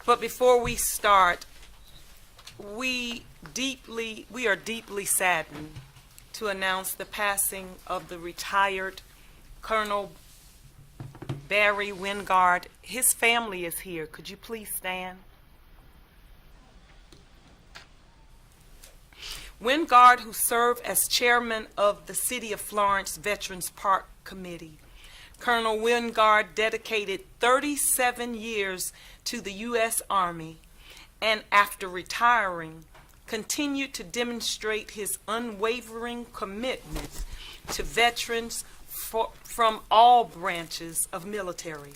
But before we start, we are deeply saddened to announce the passing of the retired Colonel Barry Wingard. His family is here. Could you please stand? Wingard, who served as chairman of the City of Florence Veterans Park Committee. Colonel Wingard dedicated 37 years to the U.S. Army, and after retiring, continued to demonstrate his unwavering commitment to veterans from all branches of military.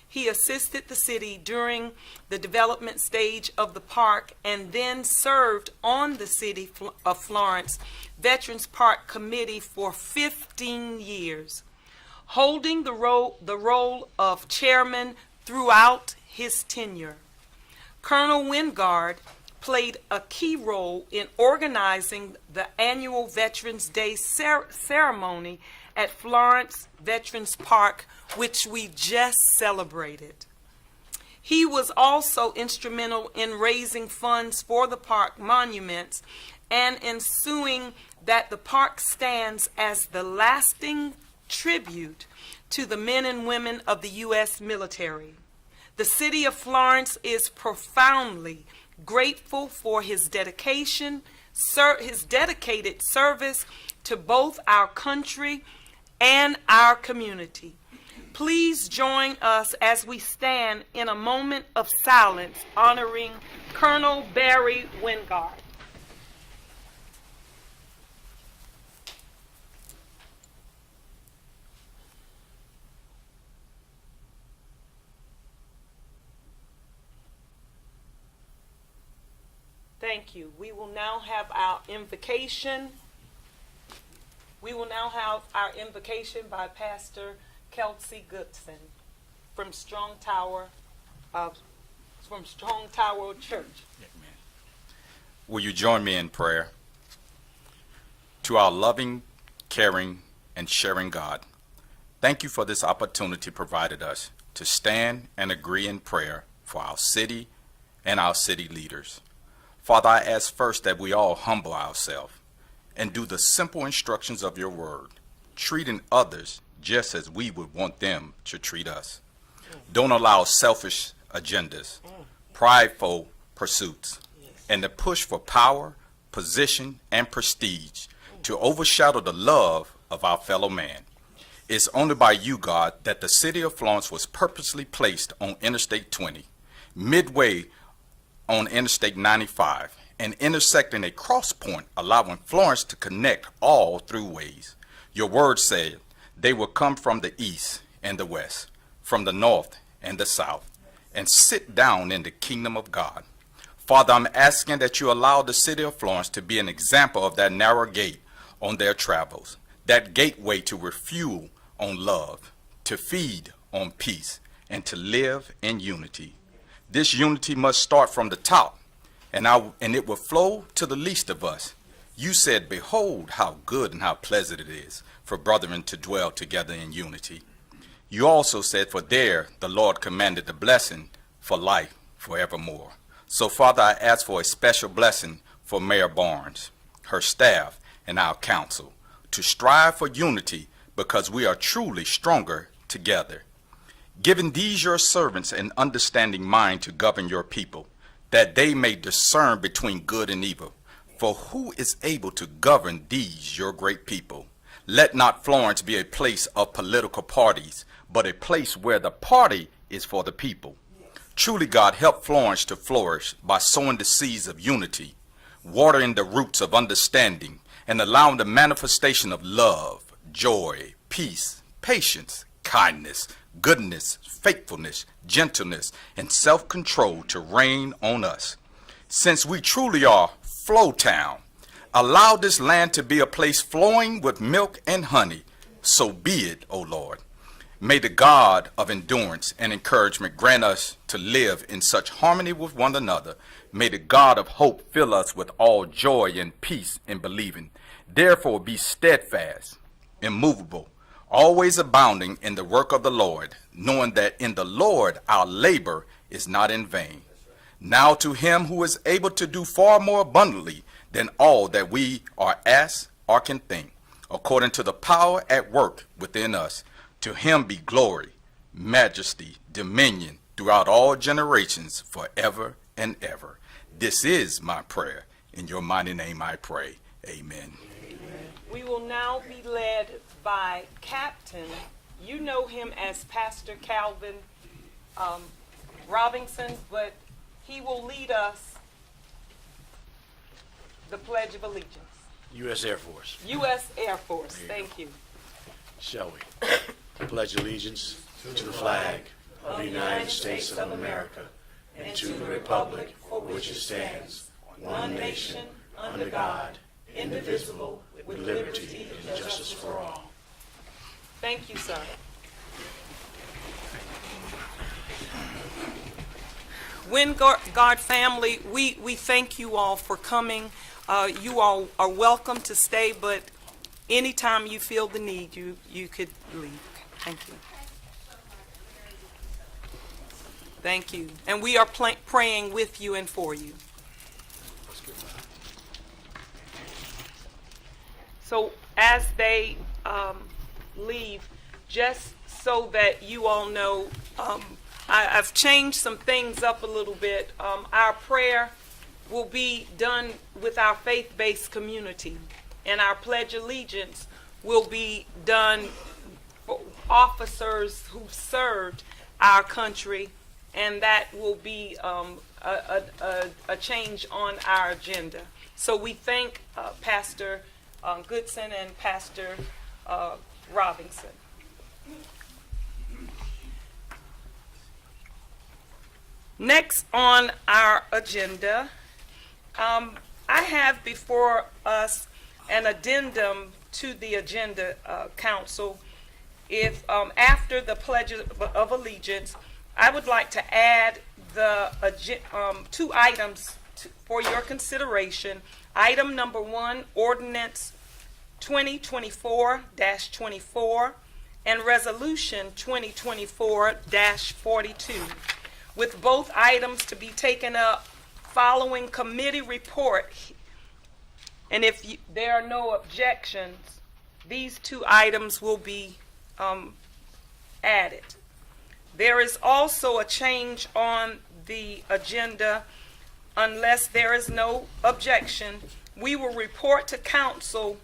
He assisted the city during the development stage of the park and then served on the City of Florence Veterans Park Committee for 15 years, holding the role of chairman throughout his tenure. Colonel Wingard played a key role in organizing the annual Veterans Day ceremony at Florence Veterans Park, which we just celebrated. He was also instrumental in raising funds for the park monuments and ensuring that the park stands as the lasting tribute to the men and women of the U.S. military. The City of Florence is profoundly grateful for his dedicated service to both our country and our community. Please join us as we stand in a moment of silence honoring Colonel Barry Wingard. Thank you. We will now have our invocation. We will now have our invocation by Pastor Kelsey Goodson from Strong Tower Church. Amen. Will you join me in prayer? To our loving, caring, and sharing God, thank you for this opportunity provided us to stand and agree in prayer for our city and our city leaders. Father, I ask first that we all humble ourselves and do the simple instructions of your word, treating others just as we would want them to treat us. Don't allow selfish agendas, prideful pursuits, and the push for power, position, and prestige to overshadow the love of our fellow man. It's only by you, God, that the city of Florence was purposely placed on Interstate 20, midway on Interstate 95, and intersecting a cross point, allowing Florence to connect all throughways. Your word said they will come from the east and the west, from the north and the south, and sit down in the kingdom of God. Father, I'm asking that you allow the city of Florence to be an example of that narrow gate on their travels, that gateway to refuel on love, to feed on peace, and to live in unity. This unity must start from the top, and it will flow to the least of us. You said, behold how good and how pleasant it is for brethren to dwell together in unity. You also said, for there the Lord commanded the blessing for life forevermore. So, Father, I ask for a special blessing for Mayor Barnes, her staff, and our council, to strive for unity because we are truly stronger together. Giving these your servants an understanding mind to govern your people, that they may discern between good and evil. For who is able to govern these your great people? Let not Florence be a place of political parties, but a place where the party is for the people. Truly, God, help Florence to flourish by sowing the seeds of unity, watering the roots of understanding, and allowing the manifestation of love, joy, peace, patience, kindness, goodness, faithfulness, gentleness, and self-control to reign on us. Since we truly are Flow Town, allow this land to be a place flowing with milk and honey. So be it, O Lord. May the God of endurance and encouragement grant us to live in such harmony with one another. May the God of hope fill us with all joy and peace in believing. Therefore be steadfast, immovable, always abounding in the work of the Lord, knowing that in the Lord our labor is not in vain. Now to him who is able to do far more abundantly than all that we are asked or can think, according to the power at work within us, to him be glory, majesty, dominion throughout all generations, forever and ever. This is my prayer. In your mighty name I pray. Amen. We will now be led by Captain. You know him as Pastor Calvin Robinson, but he will lead us the Pledge of Allegiance. U.S. Air Force. U.S. Air Force. Thank you. Shall we? Pledge allegiance to the flag of the United States of America and to the republic for which it stands, one nation, under God, indivisible, with liberty and justice for all. Thank you, sir. Wingard family, we thank you all for coming. You all are welcome to stay, but anytime you feel the need, you could leave. Thank you. Thank you. And we are praying with you and for you. So as they leave, just so that you all know, I've changed some things up a little bit. Our prayer will be done with our faith-based community, and our Pledge of Allegiance will be done for officers who served our country, and that will be a change on our agenda. So we thank Pastor Goodson and Pastor Robinson. Next on our agenda, I have before us an addendum to the agenda, Council. If after the Pledge of Allegiance, I would like to add the two items for your consideration. Item number 1, Ordinance 2024-24 and Resolution 2024-42, with both items to be taken up following committee report. And if there are no objections, these two items will be added. There is also a change on the agenda. Unless there is no objection, we will report to council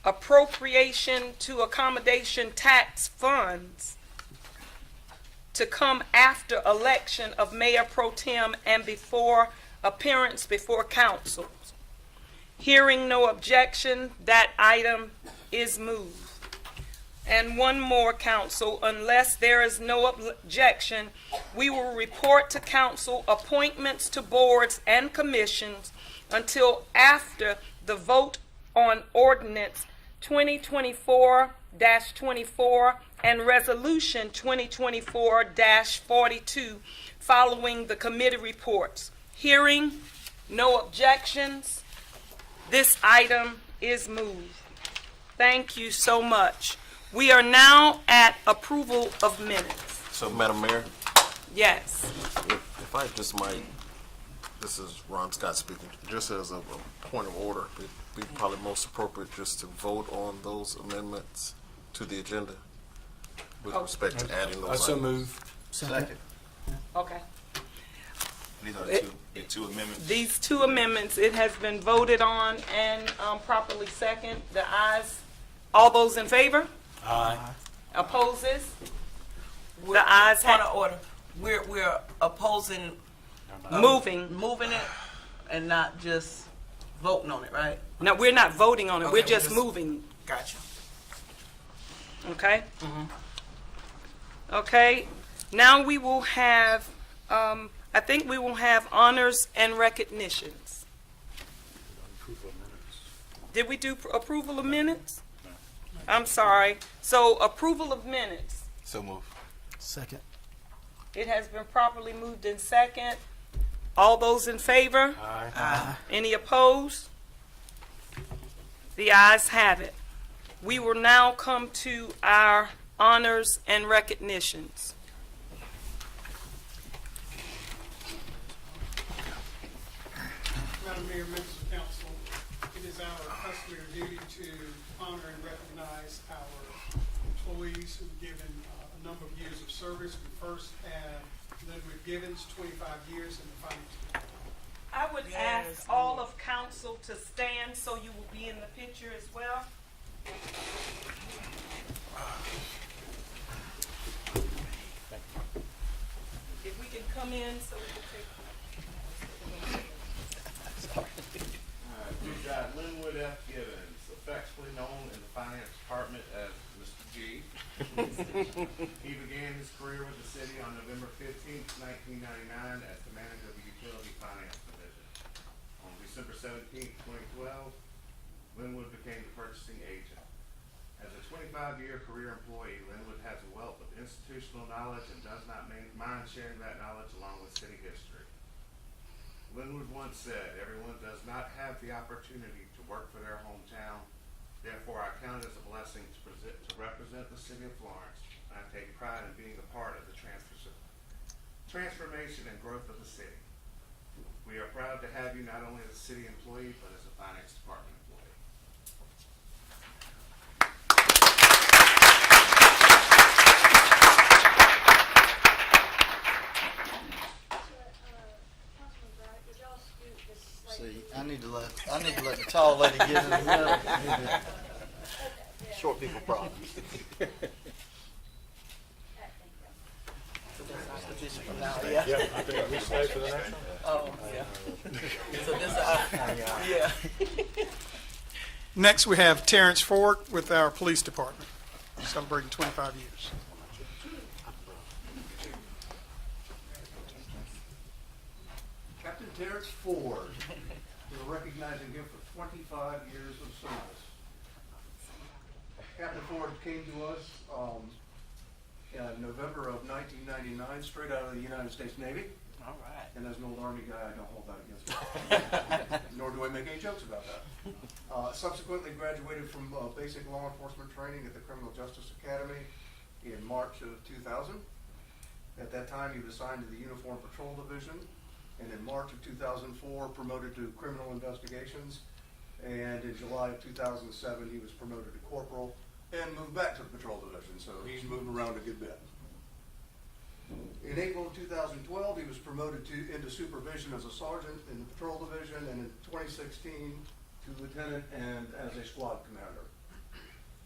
appropriation to accommodation tax funds to come after election of Mayor Pro Tem and before appearance before council. Hearing no objection, that item is moved. And one more, council, unless there is no objection, we will report to council appointments to boards and commissions until after the vote on ordinance 2024-24 and resolution 2024-42 following the committee reports. Hearing no objections, this item is moved. Thank you so much. We are now at approval of minutes. So, Madam Mayor, Yes. if I just might, this is Ron Scott speaking, just as a point of order, it'd be probably most appropriate just to vote on those amendments to the agenda with respect to adding those items. move. Second. Okay. These are the two amendments. These two amendments, it has been voted on and properly second. The ayes, all those in favor? Aye. Opposes? The ayes Point have of order. We're opposing moving. it and not just voting on it, right? No, we're not voting on it. We're Okay, just moving. Gotcha. Okay? Okay. Now we will have, I think we will have honors and recognitions. Did we do approval of minutes? I'm sorry. So approval of minutes. So move. Second. It has been properly moved in second. All those in favor? Aye. Any opposed? The ayes have it. We will now come to our honors and recognitions. Mayor, members of council, it is our customary duty to honor and recognize our employees who've given a number of years of service. We first have Linwood Givens, 25 years in the finance department. I would ask all of council to stand so you will be in the picture as well. If we can come in so we can take. We've got Linwood F. Givens, affectionately known in the finance department as Mr. G. He began his career with the city on November 15th, 1999 as the manager of the utility finance division. On December 17th, 2012, Linwood became the purchasing agent. As a 25-year career employee, Linwood has a wealth of institutional knowledge and does not mind sharing that knowledge along with city history. Linwood once said, "Everyone does not have the opportunity to work for their hometown. Therefore, I count it as a blessing to represent the city of Florence. And I take pride in being a part of the transformation and growth of the city. We are proud to have you not only as a city employee, but as a finance department employee." See, I need to let the tall lady get in the middle. Short people problems. Yeah, I think we stay for the next one. Oh, yeah. So this, yeah. Next, we have Terrence Ford with our police department, celebrating 25 years. Captain Terrence Ford, we're recognizing him for 25 years of service. Captain Ford came to us in November of 1999, straight out of the United States Navy. All right. And as an old Army guy, I don't hold that against him. Nor do I make any jokes about that. Subsequently graduated from basic law enforcement training at the Criminal Justice Academy in March of 2000. At that time, he was assigned to the Uniform Patrol Division, and in March of 2004, promoted to Criminal Investigations. And in July of 2007, he was promoted to Corporal and moved back to the Patrol Division, so he's moved around a good bit. In April of 2012, he was promoted into supervision as a sergeant in the Patrol Division, and in 2016 to lieutenant and as a squad commander.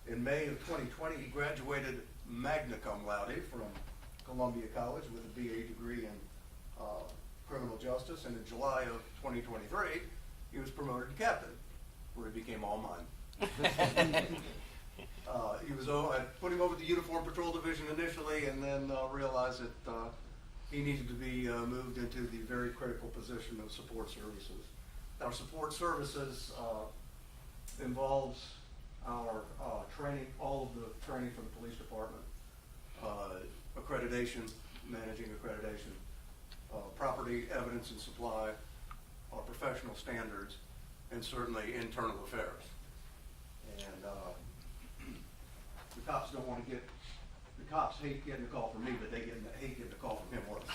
In May of 2020, he graduated magna cum laude from Columbia College with a BA degree in criminal justice, and in July of 2023, he was promoted to captain, where he became all mine. I put him over the Uniform Patrol Division initially, and then realized that he needed to be moved into the very critical position of support services. Our support services involves our training, all of the training for the police department, accreditation, managing accreditation, property evidence and supply, our professional standards, and certainly internal affairs. And the cops don't want to get, the cops hate getting a call from me, but they hate getting a call from him once,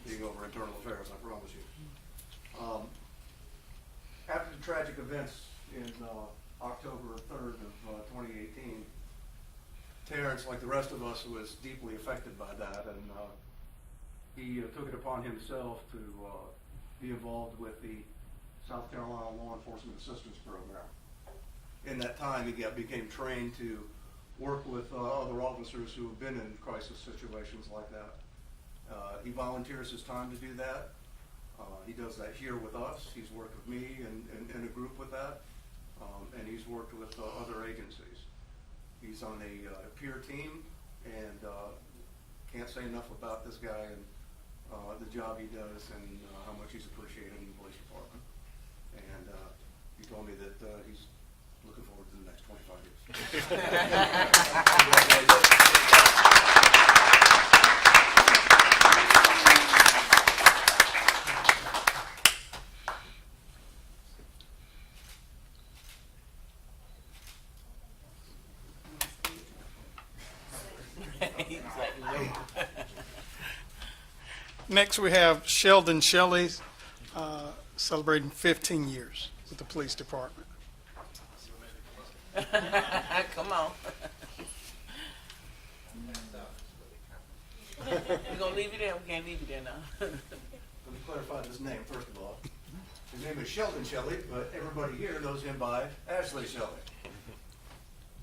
being over internal affairs, I promise you. After the tragic events in October 3rd of 2018, Terrence, like the rest of us, was deeply affected by that, and he took it upon himself to be involved with the South Carolina Law Enforcement Assistance Program. In that time, he became trained to work with other officers who have been in crisis situations like that. He volunteers his time to do that. He does that here with us. He's worked with me and in a group with that, and he's worked with other agencies. He's on a peer team, and can't say enough about this guy and the job he does and how much he's appreciated in the police department. And he told me that he's looking forward to the next 25 years. Next, we have Sheldon Shelley, celebrating 15 years with the police department. Come on. We're gonna leave you there. We can't leave you there now. Let me clarify his name, first of all. His name is Sheldon Shelley, but everybody here knows him by Ashley Shelley.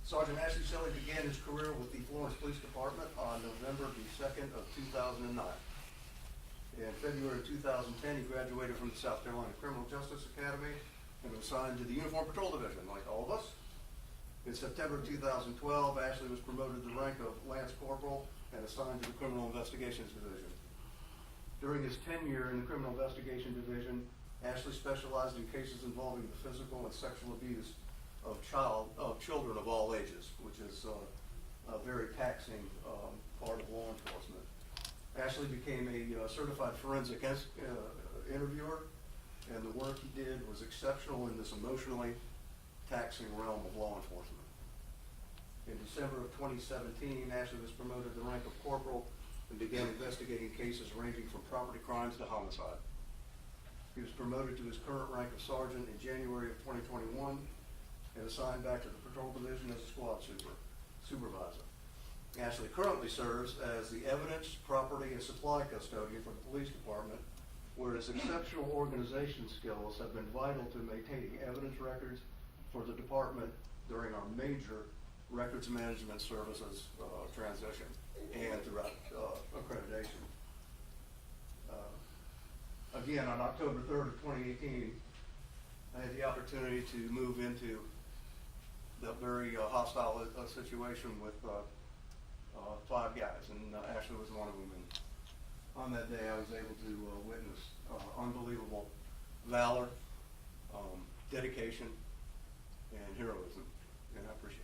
Sergeant Ashley Shelley began his career with the Florence Police Department on November the 2nd of 2009. In February of 2010, he graduated from the South Carolina Criminal Justice Academy and was assigned to the Uniform Patrol Division, like all of us. In September of 2012, Ashley was promoted to the rank of Lance Corporal and assigned to the Criminal Investigations Division. During his tenure in the Criminal Investigation Division, Ashley specialized in cases involving the physical and sexual abuse of children of all ages, which is a very taxing part of law enforcement. Ashley became a certified forensic interviewer, and the work he did was exceptional in this emotionally taxing realm of law enforcement. In December of 2017, Ashley was promoted to the rank of corporal and began investigating cases ranging from property crimes to homicide. He was promoted to his current rank of sergeant in January of 2021 and assigned back to the patrol division as a squad supervisor. Ashley currently serves as the evidence, property, and supply custodian for the police department, where his exceptional organization skills have been vital to maintaining evidence records for the department during our major records management services transition and throughout accreditation. Again, on October 3rd of 2018, I had the opportunity to move into that very hostile situation with 5 guys, and Ashley was one of them. And on that day, I was able to witness unbelievable valor, dedication, and heroism, and I appreciate you.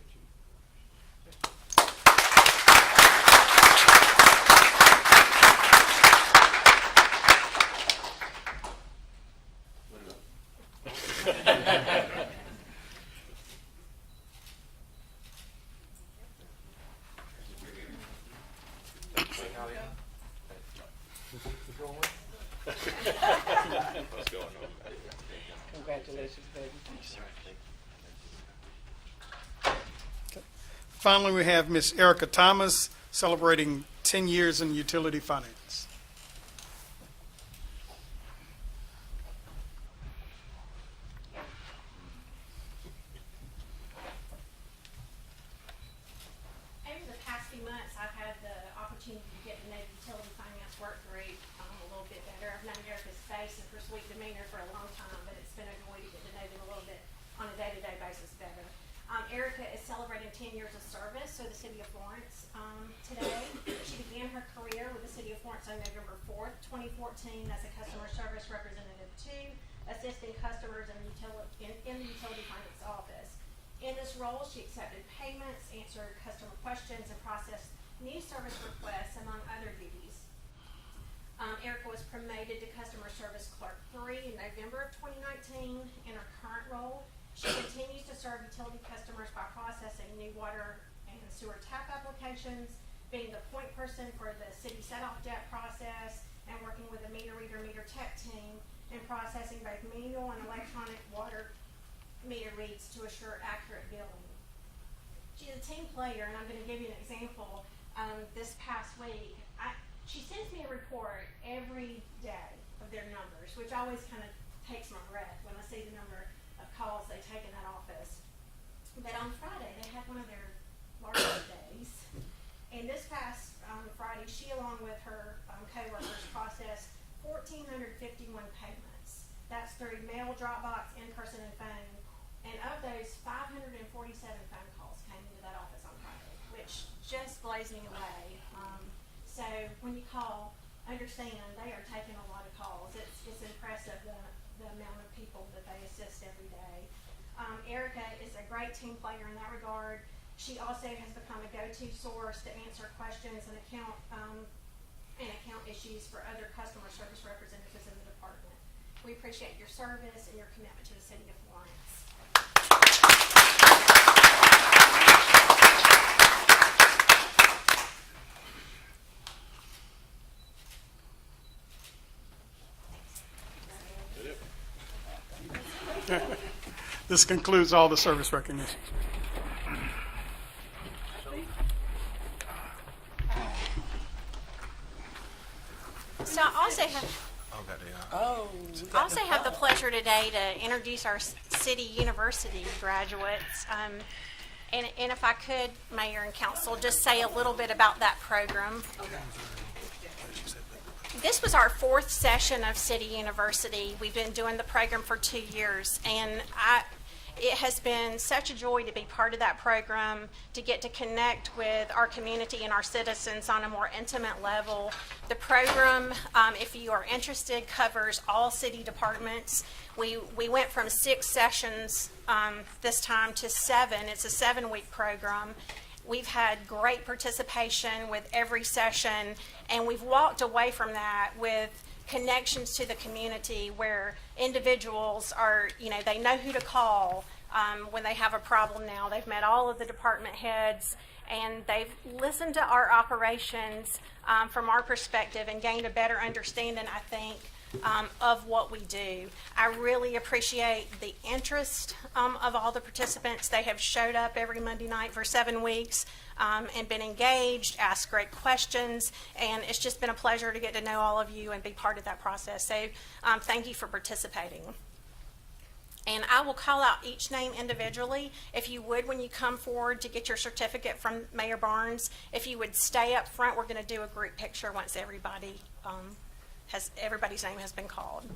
Congratulations, baby. Finally, we have Miss Erica Thomas celebrating 10 years in utility finance. Over the past few months, I've had the opportunity to get to know the utility finance work group a little bit better. I've known Erica's face and her sweet demeanor for a long time, but it's been a joy to get to know them a little bit on a day-to-day basis better. Erica is celebrating 10 years of service to the City of Florence today. She began her career with the City of Florence on November 4th, 2014 as a customer service representative 2, assisting customers in the utility finance office. In this role, she accepted payments, answered customer questions, and processed new service requests, among other duties. Erica was promoted to Customer Service Clerk 3 in November of 2019. In her current role, she continues to serve utility customers by processing new water and sewer tap applications, being the point person for the city set-off debt process, and working with the meter reader, meter tech team, and processing both manual and electronic water meter reads to assure accurate billing. She's a team player, and I'm going to give you an example. This past week, she sends me a report every day of their numbers, which always kind of takes my breath when I see the number of calls they take in that office. But on Friday, they had one of their largest days. And this past Friday, she, along with her co-workers, processed 1,451 payments. That's through mail, Dropbox, in-person, and phone. And of those, 547 phone calls came into that office on Friday, which just blows me away. So when you call, understand they are taking a lot of calls. It's impressive the amount of people that they assist every day. Erica is a great team player in that regard. She also has become a go-to source to answer questions and account issues for other customer service representatives in the department. We appreciate your service and your commitment to the City of Florence. This concludes all the service recognitions. So I also have the pleasure today to introduce our City University graduates. And if I could, Mayor and Council, just say a little bit about that program. This was our 4th session of City University. We've been doing the program for 2 years, and it has been such a joy to be part of that program, to get to connect with our community and our citizens on a more intimate level. The program, if you are interested, covers all city departments. We went from 6 sessions this time to 7. It's a 7-week program. We've had great participation with every session, and we've walked away from that with connections to the community where individuals are, they know who to call when they have a problem now. They've met all of the department heads, and they've listened to our operations from our perspective and gained a better understanding, I think, of what we do. I really appreciate the interest of all the participants. They have showed up every Monday night for 7 weeks and been engaged, asked great questions, and it's just been a pleasure to get to know all of you and be part of that process. So thank you for participating. And I will call out each name individually. If you would, when you come forward to get your certificate from Mayor Barnes, if you would stay up front, we're going to do a group picture once everybody's name has been called.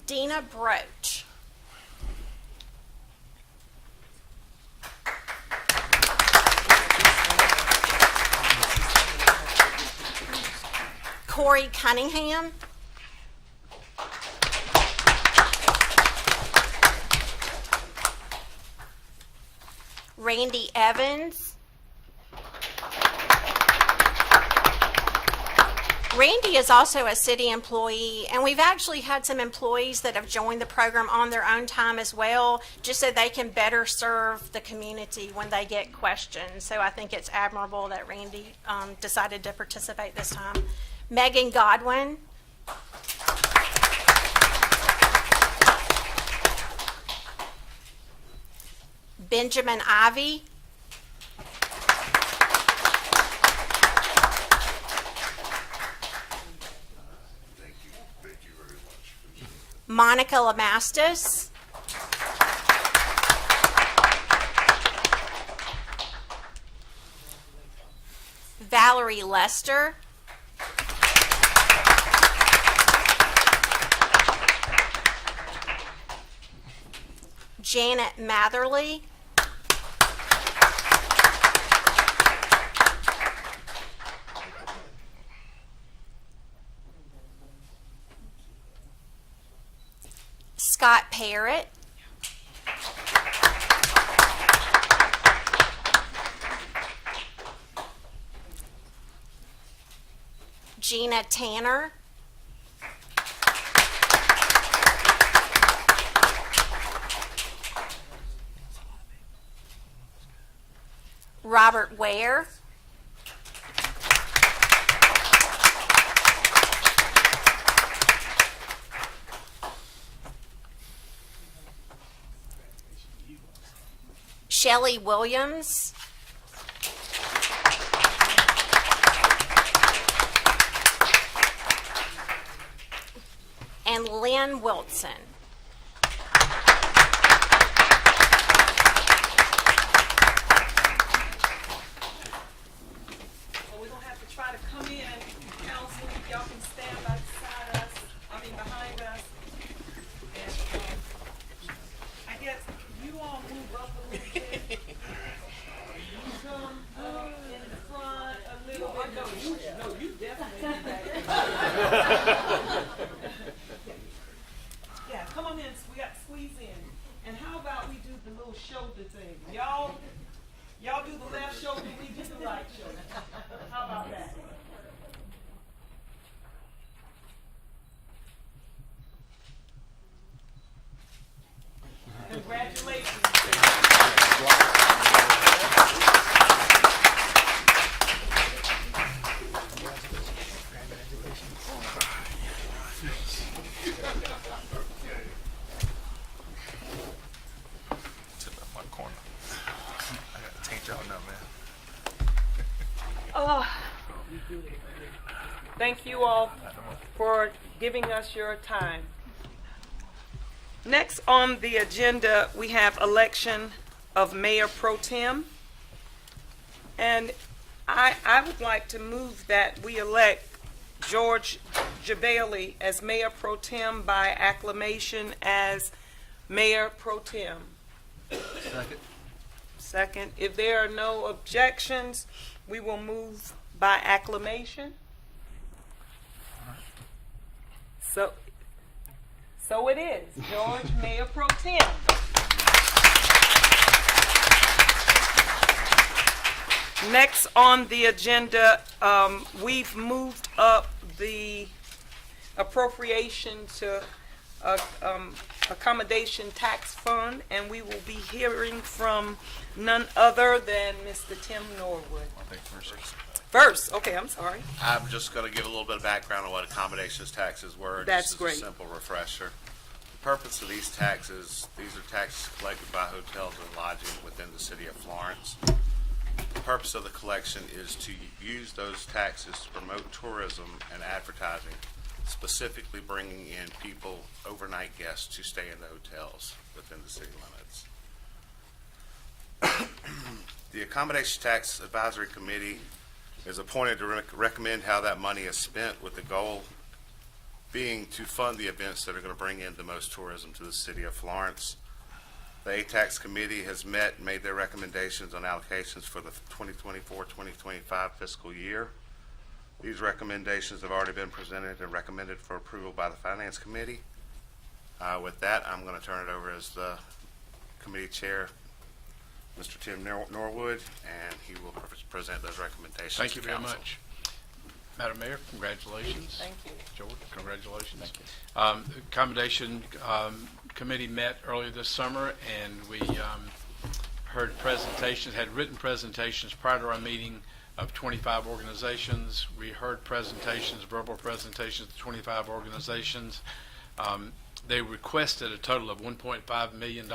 Dina Broach. Corey Cunningham. Randy Evans. Randy is also a city employee, and we've actually had some employees that have joined the program on their own time as well, just so they can better serve the community when they get questions. So I think it's admirable that Randy decided to participate this time. Megan Godwin. Benjamin Ivy. Monica Lamastus. Valerie Lester. Janet Matherly. Scott Parrott. Gina Tanner. Robert Ware. Shelley Williams. And Lynn Wilson. So we're going to have to try to come in, council, y'all can stand beside us, behind us. And I guess you all move up a little bit. You come up in the front a little bit. No, you definitely do that. Yeah, come on in, we got to squeeze in. And how about we do the little shoulder thing? Y'all do the left shoulder, we do the right shoulder. How about that? Congratulations. Thank you all for giving us your time. Next on the agenda, we have election of Mayor Pro Tem. And I would like to move that we elect George Jabali as Mayor Pro Tem by acclamation as Mayor Pro Tem. Second. Second. If there are no objections, we will move by acclamation. So it is. George, Mayor Pro Tem. Next on the agenda, we've moved up the appropriation to accommodation tax fund, and we will be hearing from none other than Mr. Tim Norwood. First, okay, I'm sorry. I'm just going to give a little bit of background on what accommodations taxes were. That's just as great. a simple refresher. The purpose of these taxes, these are taxes collected by hotels and lodging within the city of Florence. The purpose of the collection is to use those taxes to promote tourism and advertising, specifically bringing in people, overnight guests, to stay in the hotels within the city limits. The Accommodation Tax Advisory Committee is appointed to recommend how that money is spent, with the goal being to fund the events that are going to bring in the most tourism to the city of Florence. The ATAX committee has met and made their recommendations on allocations for the 2024-2025 fiscal year. These recommendations have already been presented and recommended for approval by the Finance Committee. With that, I'm going to turn it over as the committee chair, Mr. Tim Norwood, and he will present those recommendations. Thank you to very council. much. Madam Mayor, congratulations. Thank you. George, congratulations. Thank you. The Accommodation Committee met earlier this summer, and we heard presentations, had written presentations prior to our meeting of 25 organizations. We heard presentations, verbal presentations of 25 organizations. They requested a total of $1.5 million.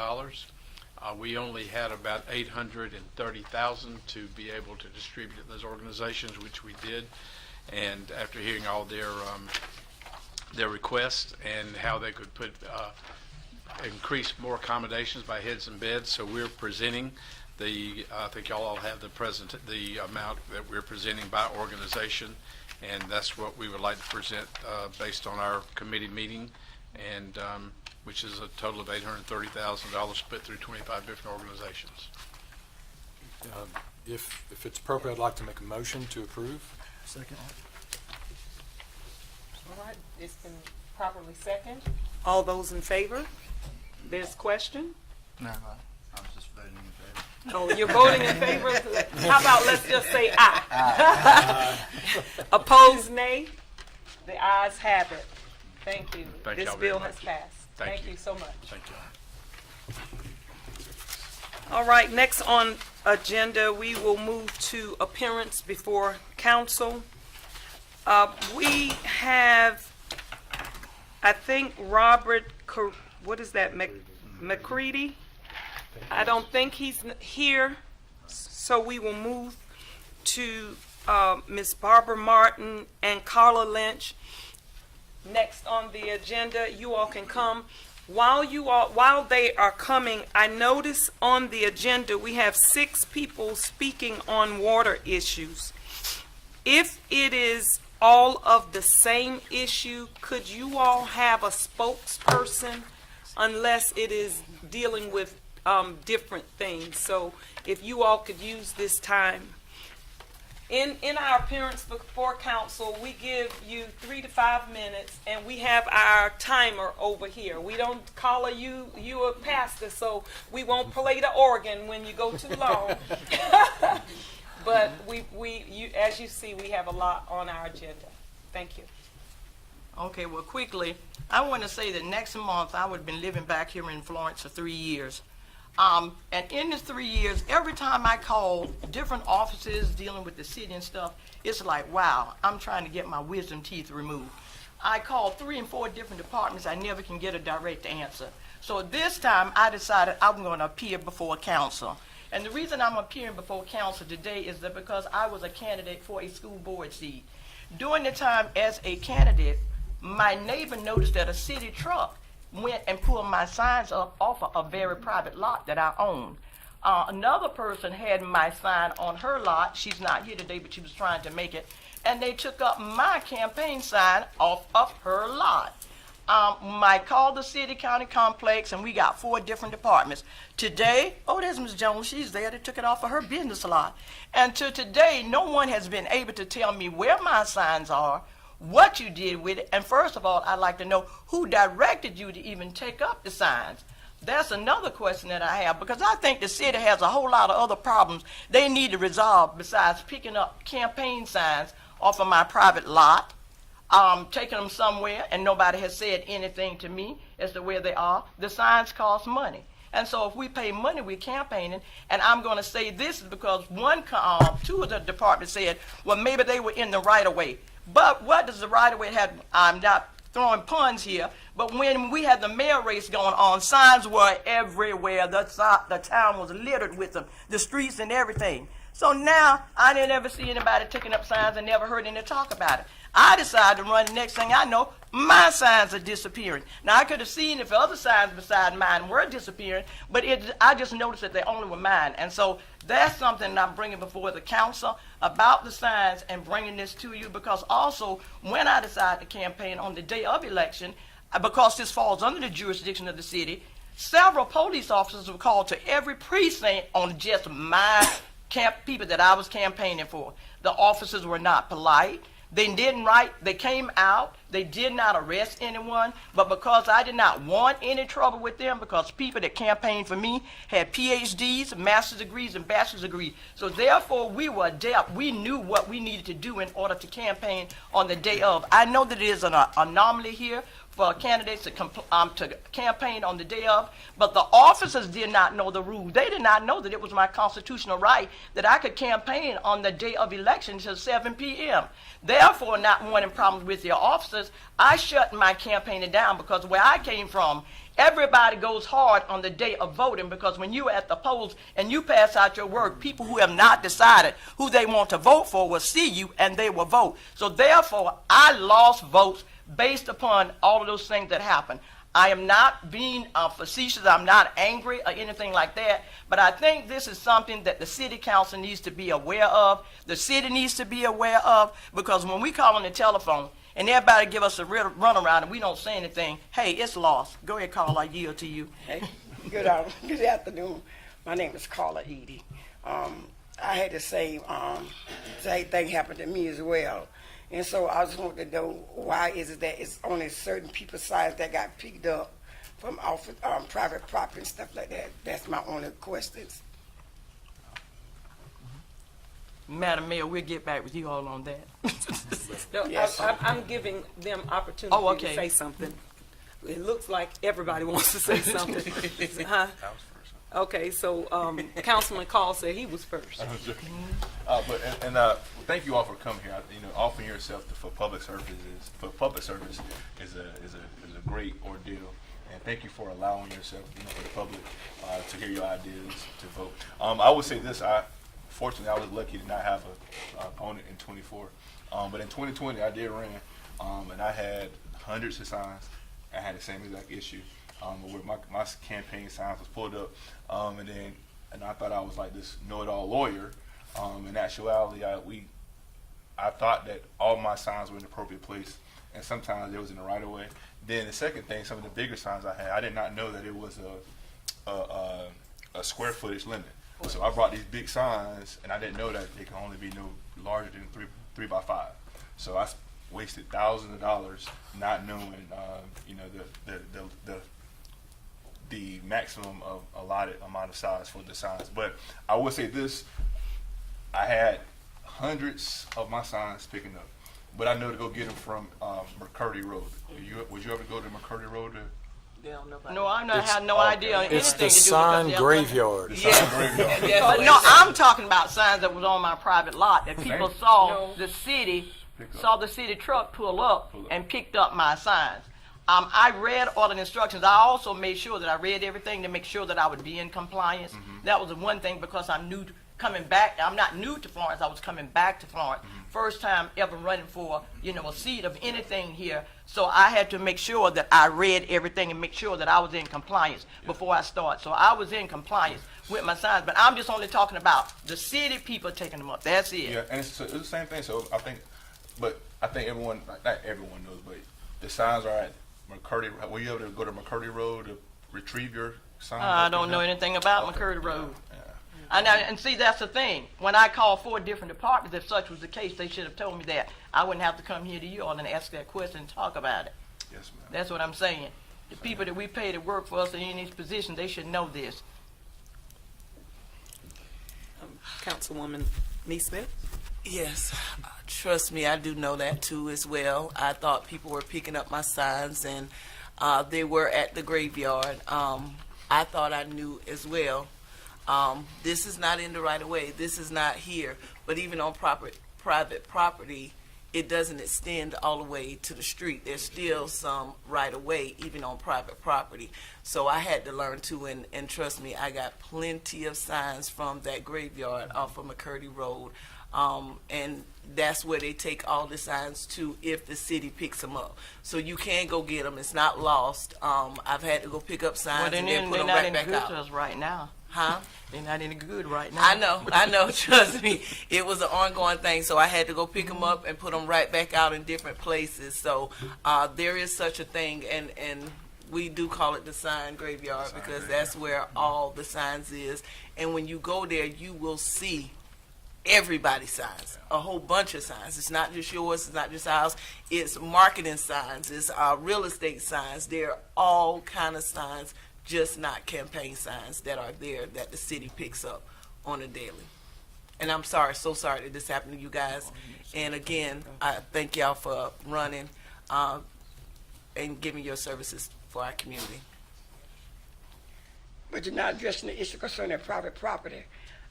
We only had about $830,000 to be able to distribute to those organizations, which we did. And after hearing all their requests and how they could put increase more accommodations by heads and beds, so we're presenting the. I think y'all all have the amount that we're presenting by organization, and that's what we would like to present based on our committee meeting, and which is a total of $830,000 split through 25 different organizations. If it's appropriate, I'd like to make a motion to approve. Second. All right, it's been properly seconded. All those in favor? There's question? No, I was just voting in favor. Oh, you're voting in favor? How about let's just say aye. Opposed, nay? The ayes have it. Thank you. Thank This y'all very bill much. has passed. Thank you. you so much. Thank you. All right, next on agenda, we will move to appearance before council. We have, I think, Robert, what is that, McCready? I don't think he's here, so we will move to Ms. Barbara Martin and Carla Lynch. Next on the agenda, you all can come. While they are coming, I notice on the agenda we have 6 people speaking on water issues. If it is all of the same issue, could you all have a spokesperson unless it is dealing with different things? So if you all could use this time. In our appearance before council, we give you 3 to 5 minutes, and we have our timer over here. We don't call you a pastor, so we won't play the organ when you go too long. But as you see, we have a lot on our agenda. Thank you. Okay, well, quickly, I want to say that next month I would have been living back here in Florence for 3 years. And in the 3 years, every time I call different offices dealing with the city and stuff, it's like, wow, I'm trying to get my wisdom teeth removed. I call 3 and 4 different departments. I never can get a direct answer. So this time I decided I'm going to appear before council. And the reason I'm appearing before council today is that because I was a candidate for a school board seat. During the time as a candidate, my neighbor noticed that a city truck went and pulled my signs up off of a very private lot that I owned. Another person had my sign on her lot. She's not here today, but she was trying to make it. And they took up my campaign sign off of her lot. I called the city county complex, and we got 4 different departments. Today, oh, there's Ms. Jones. She's there. They took it off of her business lot. And to today, no one has been able to tell me where my signs are, what you did with it, and first of all, I'd like to know who directed you to even take up the signs. That's another question that I have, because I think the city has a whole lot of other problems they need to resolve besides picking up campaign signs off of my private lot, taking them somewhere, and nobody has said anything to me as to where they are. The signs cost money. And so if we pay money, we're campaigning. And I'm going to say this is because 2 of the departments said, well, maybe they were in the right-of-way. But what does the right-of-way have? I'm not throwing puns here, but when we had the mayor race going on, signs were everywhere. The town was littered with them, the streets and everything. So now I didn't ever see anybody taking up signs and never heard any talk about it. I decided to run. The next thing I know, my signs are disappearing. Now, I could have seen if other signs besides mine were disappearing, but I just noticed that they only were mine. And so that's something that I'm bringing before the council about the signs and bringing this to you, because also when I decided to campaign on the day of election, because this falls under the jurisdiction of the city, several police officers were called to every precinct on just my people that I was campaigning for. The officers were not polite. They didn't write. They came out. They did not arrest anyone. But because I did not want any trouble with them, because people that campaigned for me had PhDs, master's degrees, and bachelor's degrees. So therefore, we were adept. We knew what we needed to do in order to campaign on the day of. I know that it is an anomaly here for candidates to campaign on the day of, but the officers did not know the rules. They did not know that it was my constitutional right that I could campaign on the day of election until 7 p.m. Therefore, not wanting problems with your officers, I shut my campaigning down, because where I came from, everybody goes hard on the day of voting, because when you are at the polls and you pass out your word, people who have not decided who they want to vote for will see you and they will vote. So therefore, I lost votes based upon all of those things that happened. I am not being facetious. I'm not angry or anything like that. But I think this is something that the city council needs to be aware of. The city needs to be aware of, because when we call on the telephone and everybody give us a run around and we don't say anything, hey, it's lost. Go ahead, Carl. I yield to you. Hey, good afternoon. My name is Carla Edie. I had the same thing happen to me as well. And so I just want to know, why is it that it's only certain people's signs that got picked up from off private property and stuff like that? That's my only questions. Madam Mayor, we'll get back with you all on that. No, Yes. I'm giving them opportunity Oh, okay. to say something. It looks like everybody wants to say something. Huh? Okay, so Councilman Call said he was first. Thank you all for coming here. Offering yourself for public service is a great ordeal. And thank you for allowing yourself, for the public to hear your ideas, to vote. I would say this: fortunately, I was lucky to not have an opponent in 24. But in 2020, I did run, and I had hundreds of signs. I had the same exact issue. Where my campaign signs was pulled up, and I thought I was like this know-it-all lawyer. In actuality, I thought that all my signs were in the appropriate place, and sometimes it was in the right of way. Then the second thing, some of the bigger signs I had, I did not know that it was a square footage limit. So I brought these big signs, and I didn't know that they can only be no larger than 3 by 5. So I wasted thousands of dollars not knowing, the maximum of allotted amount of size for the signs. But I will say this: I had hundreds of my signs picking up, but I know to go get them from McCurdy Road. Would you ever go to McCurdy Road? No, I had no idea anything It's to the do sign with graveyard. But no, I'm talking about signs that was on my private lot that people saw the city truck pull up and picked up my signs. I read all the instructions. I also made sure that I read everything to make sure that I would be in compliance. That was the one thing, because I'm new coming back. I'm not new to Florence. I was coming back to Florence first time ever running for, a seat of anything here. So I had to make sure that I read everything and make sure that I was in compliance before I start. So I was in compliance with my signs, but I'm just only talking about the city people taking them up. That's it. Yeah, and it's the same thing. So I think everyone, not everyone knows, but the signs are at McCurdy. Were you able to go to McCurdy Road to retrieve your signs? I don't know anything about McCurdy Road. Yeah. And see, that's the thing. When I called 4 different departments, if such was the case, they should have told me that. I wouldn't have to come here to you all and ask that question and talk about it. Yes, ma'am. That's what I'm saying. The people that we pay to work for us in these positions, they should know this. Councilwoman Neesmith? Yes, trust me, I do know that too as well. I thought people were picking up my signs, and they were at the graveyard. I thought I knew as well. This is not in the right of way. This is not here. But even on private property, it doesn't extend all the way to the street. There's still some right of way, even on private property. So I had to learn too, and trust me, I got plenty of signs from that graveyard off of McCurdy Road. And that's where they take all the signs to if the city picks them up. So you can go get them. It's not lost. I've had to go pick up signs and then put them right back They're not any good to out. us right now. Huh? They're not any good right now. I know, trust me. It was an ongoing thing, so I had to go pick them up and put them right back out in different places. So there is such a thing, and we do call it the sign graveyard because that's where all the signs is. And when you go there, you will see everybody's signs, a whole bunch of signs. It's not just yours, it's not just ours. It's marketing signs, it's real estate signs. There are all kind of signs, just not campaign signs that are there that the city picks up on a daily. And I'm sorry, so sorry that this happened to you guys. And again, I thank y'all for running and giving your services for our community. But you're not addressing the issue concerning private property.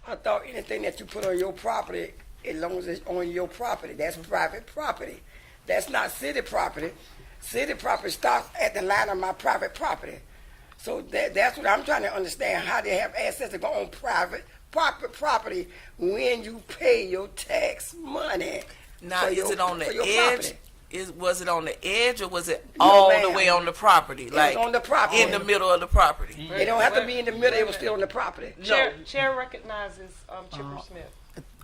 I thought anything that you put on your property, as long as it's on your property, that's private property. That's not city property. City property starts at the line of my private property. So that's what I'm trying to understand, how they have access to go on private property when you pay your tax money. Now, is it on the edge? Was it on the edge, or was it No, all ma'am. the way on the property? It Like was on the property. in the middle of the property? It don't have to be in the middle, it was still on the property. Chair recognizes Chipper Smith.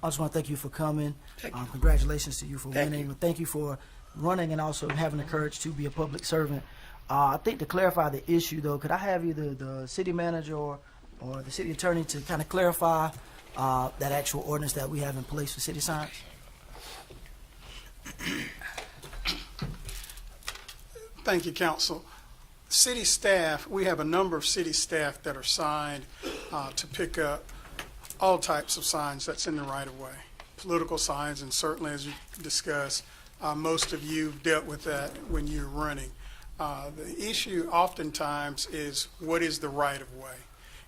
I just want to thank you for coming. Thank you. Congratulations to you for Thank winning. you. Thank you for running and also having the courage to be a public servant. I think to clarify the issue, though, could I have either the city manager or the city attorney to kind of clarify that actual ordinance that we have in place for city signs? Thank you, Council. City staff, we have a number of city staff that are signed to pick up all types of signs that's in the right of way. Political signs, and certainly as you discussed, most of you dealt with that when you're running. The issue oftentimes is what is the right of way?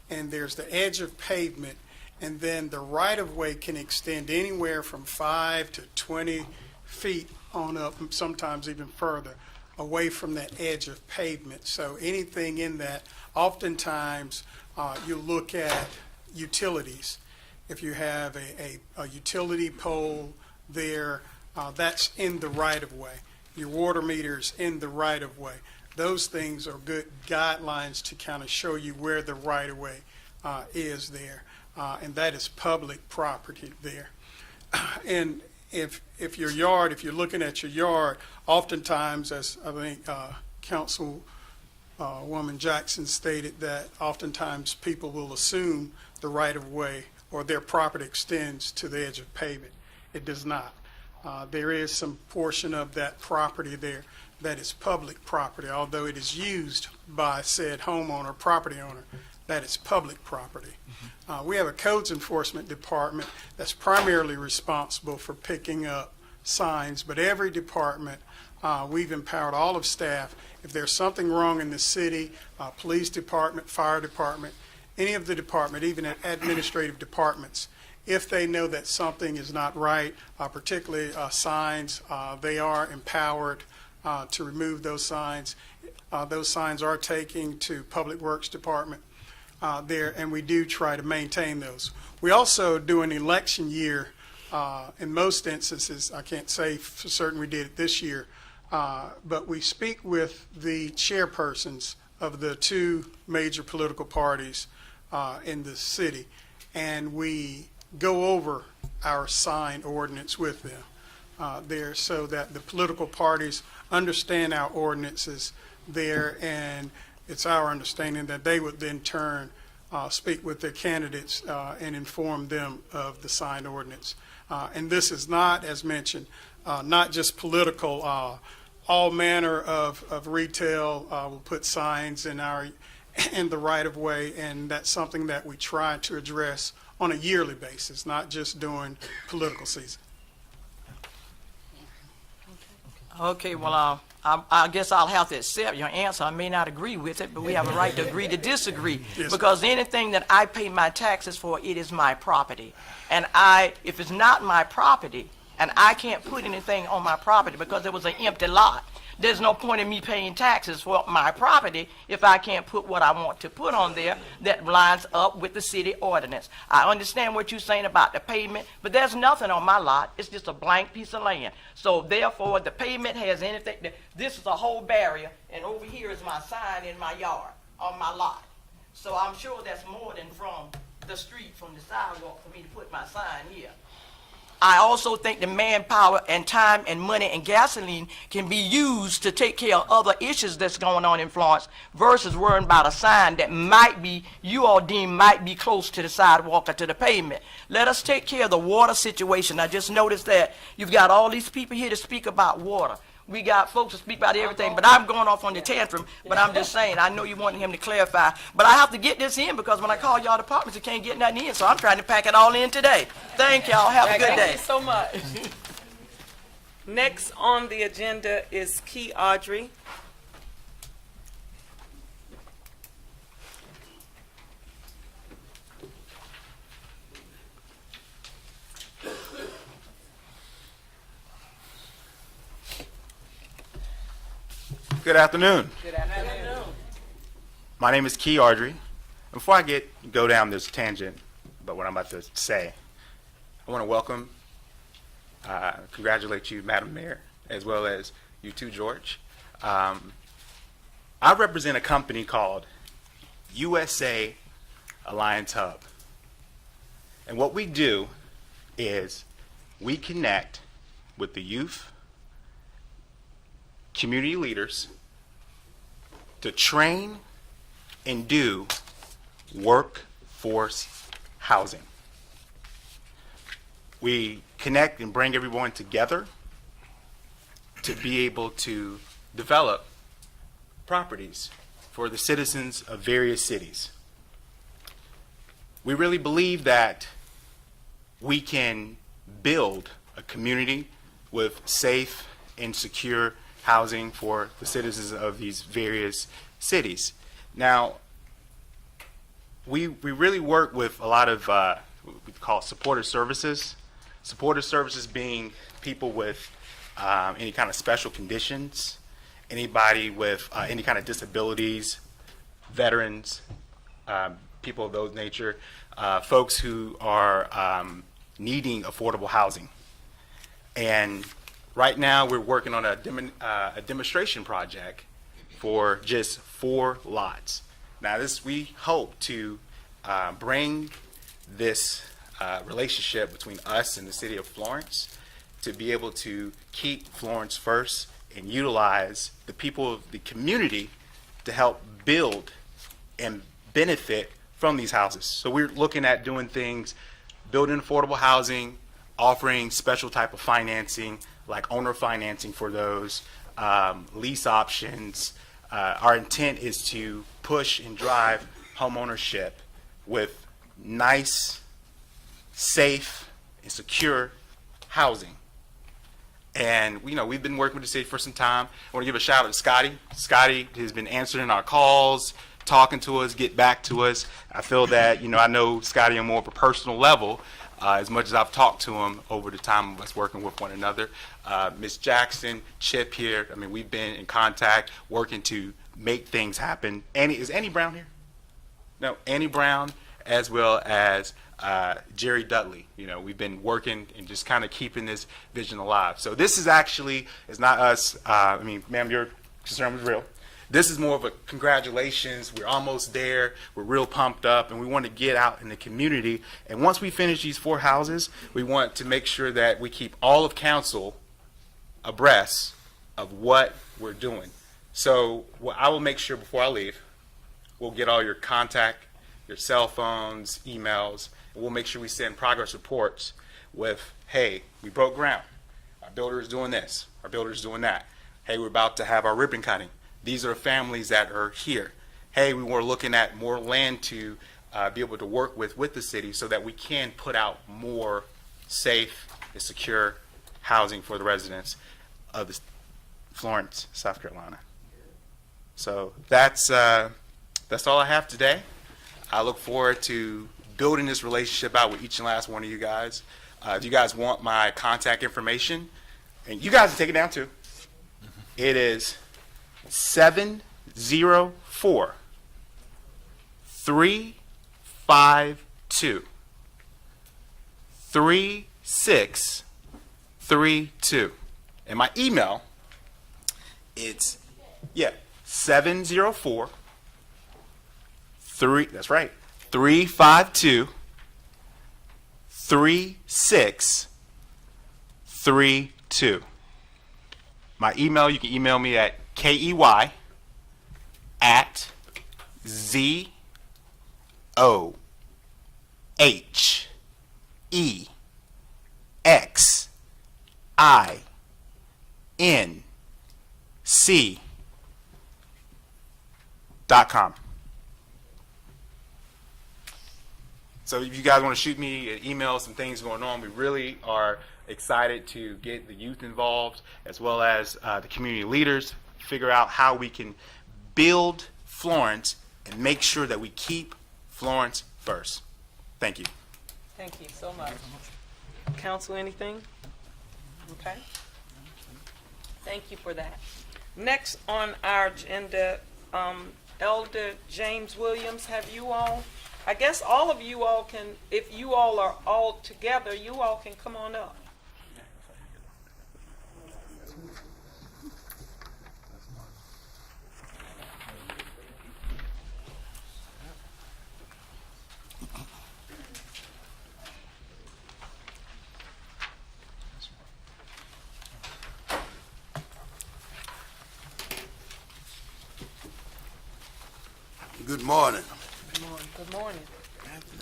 And there's the edge of pavement, and then the right of way can extend anywhere from 5 to 20 feet on up, sometimes even further, away from that edge of pavement. So anything in that, oftentimes you look at utilities. If you have a utility pole there, that's in the right of way. Your water meters in the right of way. Those things are good guidelines to kind of show you where the right of way is there. And that is public property there. And if your yard, if you're looking at your yard, oftentimes, as I think Councilwoman Jackson stated, that oftentimes people will assume the right of way or their property extends to the edge of pavement. It does not. There is some portion of that property there that is public property, although it is used by said homeowner, property owner, that is public property. We have a codes enforcement department that's primarily responsible for picking up signs, but every department, we've empowered all of staff. If there's something wrong in the city, police department, fire department, any of the department, even at administrative departments, if they know that something is not right, particularly signs, they are empowered to remove those signs. Those signs are taken to Public Works Department there, and we do try to maintain those. We also, during election year, In most instances, I can't say for certain we did it this year, but we speak with the chairpersons of the two major political parties in the city, and we go over our sign ordinance with them there so that the political parties understand our ordinances there, and it's our understanding that they would then turn speak with their candidates and inform them of the sign ordinance. And this is not, as mentioned, not just political. All manner of retail will put signs in the right of way, and that's something that we try to address on a yearly basis, not just during political season. Okay, well, I guess I'll have to accept your answer. I may not agree with it, but we have a right to agree to disagree. Yes. Because anything that I pay my taxes for, it is my property. And if it's not my property, and I can't put anything on my property because it was an empty lot, there's no point in me paying taxes for my property if I can't put what I want to put on there that lines up with the city ordinance. I understand what you're saying about the pavement, but there's nothing on my lot. It's just a blank piece of land. So therefore, the pavement has anything. This is a whole barrier, and over here is my sign in my yard, on my lot. So I'm sure that's more than from the street, from the sidewalk, for me to put my sign here. I also think the manpower and time and money and gasoline can be used to take care of other issues that's going on in Florence versus worrying about a sign that might be, you all deem might be close to the sidewalk or to the pavement. Let us take care of the water situation. I just noticed that you've got all these people here to speak about water. We got folks to speak about everything, but I'm going off on the tantrum, but I'm just saying, I know you wanted him to clarify, but I have to get this in because when I call y'all departments, you can't get nothing in, so I'm trying to pack it all in today. Thank y'all. Have a good day. Thank you so much. Next on the agenda is Key Audrey. Good afternoon. Good afternoon. My name is Key Audrey. Before I go down this tangent about what I'm about to say, I want to welcome, congratulate you, Madam Mayor, as well as you too, George. I represent a company called USA Alliance Hub. And what we do is we connect with the youth, community leaders, to train and do workforce housing. We connect and bring everyone together to be able to develop properties for the citizens of various cities. We really believe that we can build a community with safe and secure housing for the citizens of these various cities. Now, we really work with a lot of what we call supportive services. Supportive services being people with any kind of special conditions, anybody with any kind of disabilities, veterans, people of those nature, folks who are needing affordable housing. And right now, we're working on a demonstration project for just 4 lots. Now, we hope to bring this relationship between us and the city of Florence to be able to keep Florence first and utilize the people of the community to help build and benefit from these houses. So we're looking at doing things, building affordable housing, offering special type of financing, like owner financing for those, lease options. Our intent is to push and drive home ownership with nice, safe, and secure housing. And we've been working with the city for some time. I want to give a shout out to Scotty. Scotty has been answering our calls, talking to us, get back to us. I feel that, I know Scotty on more of a personal level, as much as I've talked to him over the time of us working with one another. Ms. Jackson, Chip here, we've been in contact, working to make things happen. Is Annie Brown here? No, Annie Brown, as well as Jerry Dudley. We've been working and just kind of keeping this vision alive. So this is actually, it's not us, ma'am, your concern was real. This is more of a congratulations, we're almost there, we're real pumped up, and we want to get out in the community. And once we finish these 4 houses, we want to make sure that we keep all of council abreast of what we're doing. So what I will make sure before I leave, we'll get all your contact, your cell phones, emails, and we'll make sure we send progress reports with, hey, we broke ground. Our builder is doing this. Our builder is doing that. Hey, we're about to have our ribbon cutting. These are families that are here. Hey, we were looking at more land to be able to work with the city so that we can put out more safe and secure housing for the residents of Florence, South Carolina. So that's all I have today. I look forward to building this relationship out with each and last one of you guys. If you guys want my contact information, and you guys can take it down too, it is 704 352 3632. And my email, it's 704 that's right, 352 3632. My email, you can email me at KEYWAHEXINC.com. So if you guys want to shoot me an email, some things going on, we really are excited to get the youth involved as well as the community leaders, figure out how we can build Florence and make sure that we keep Florence first. Thank you. Thank you so much. Council, anything? Okay. Thank you for that. Next on our agenda, Elder James Williams, have you all, I guess all of you all can, if you all are all together, you all can come on up. Good morning. Good morning. Good morning.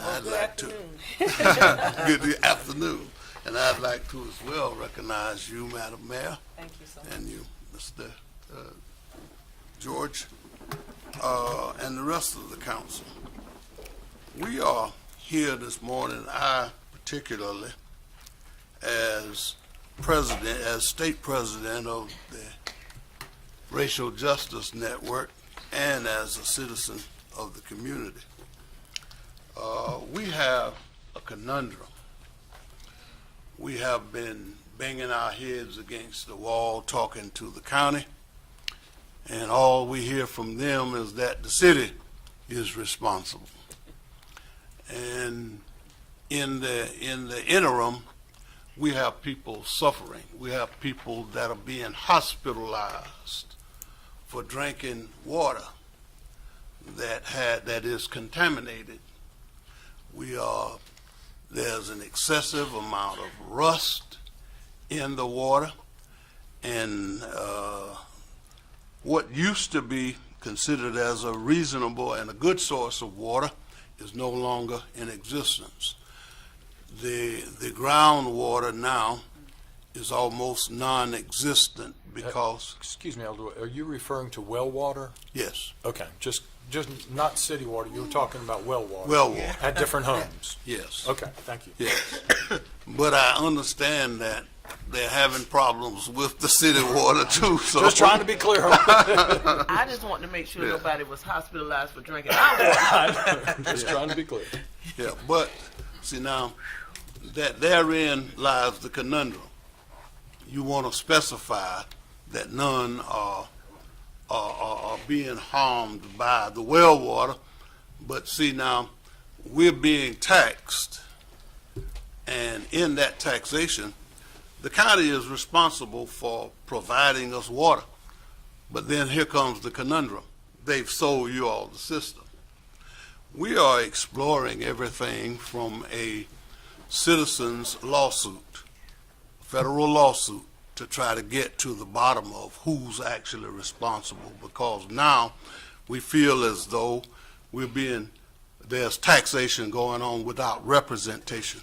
I'd Good like afternoon. Good afternoon. And I'd like to as well recognize you, Madam Mayor, Thank you so much. and you, Mr. George, and the rest of the council. We are here this morning, I particularly, as president, as state president of the Racial Justice Network, and as a citizen of the community. We have a conundrum. We have been banging our heads against the wall talking to the county, and all we hear from them is that the city is responsible. And in the interim, we have people suffering. We have people that are being hospitalized for drinking water that is contaminated. There's an excessive amount of rust in the water, and what used to be considered as a reasonable and a good source of water is no longer in existence. The groundwater now is almost non-existent because... Excuse me, Elder, are you referring to well water? Yes. Okay, just not city water, you were talking about well water. Well water. At different homes? Yes. Okay, thank you. Yes. But I understand that they're having problems with the city water too, so... Just trying to be clear. I just want to make sure nobody was hospitalized for drinking our water. Just trying to be clear. Yeah, but, see now, that therein lies the conundrum. You want to specify that none are being harmed by the well water, but see now, we're being taxed And in that taxation, the county is responsible for providing us water. But then here comes the conundrum. They've sold you all the system. We are exploring everything from a citizen's lawsuit, federal lawsuit, to try to get to the bottom of who's actually responsible, because now we feel as though there's taxation going on without representation.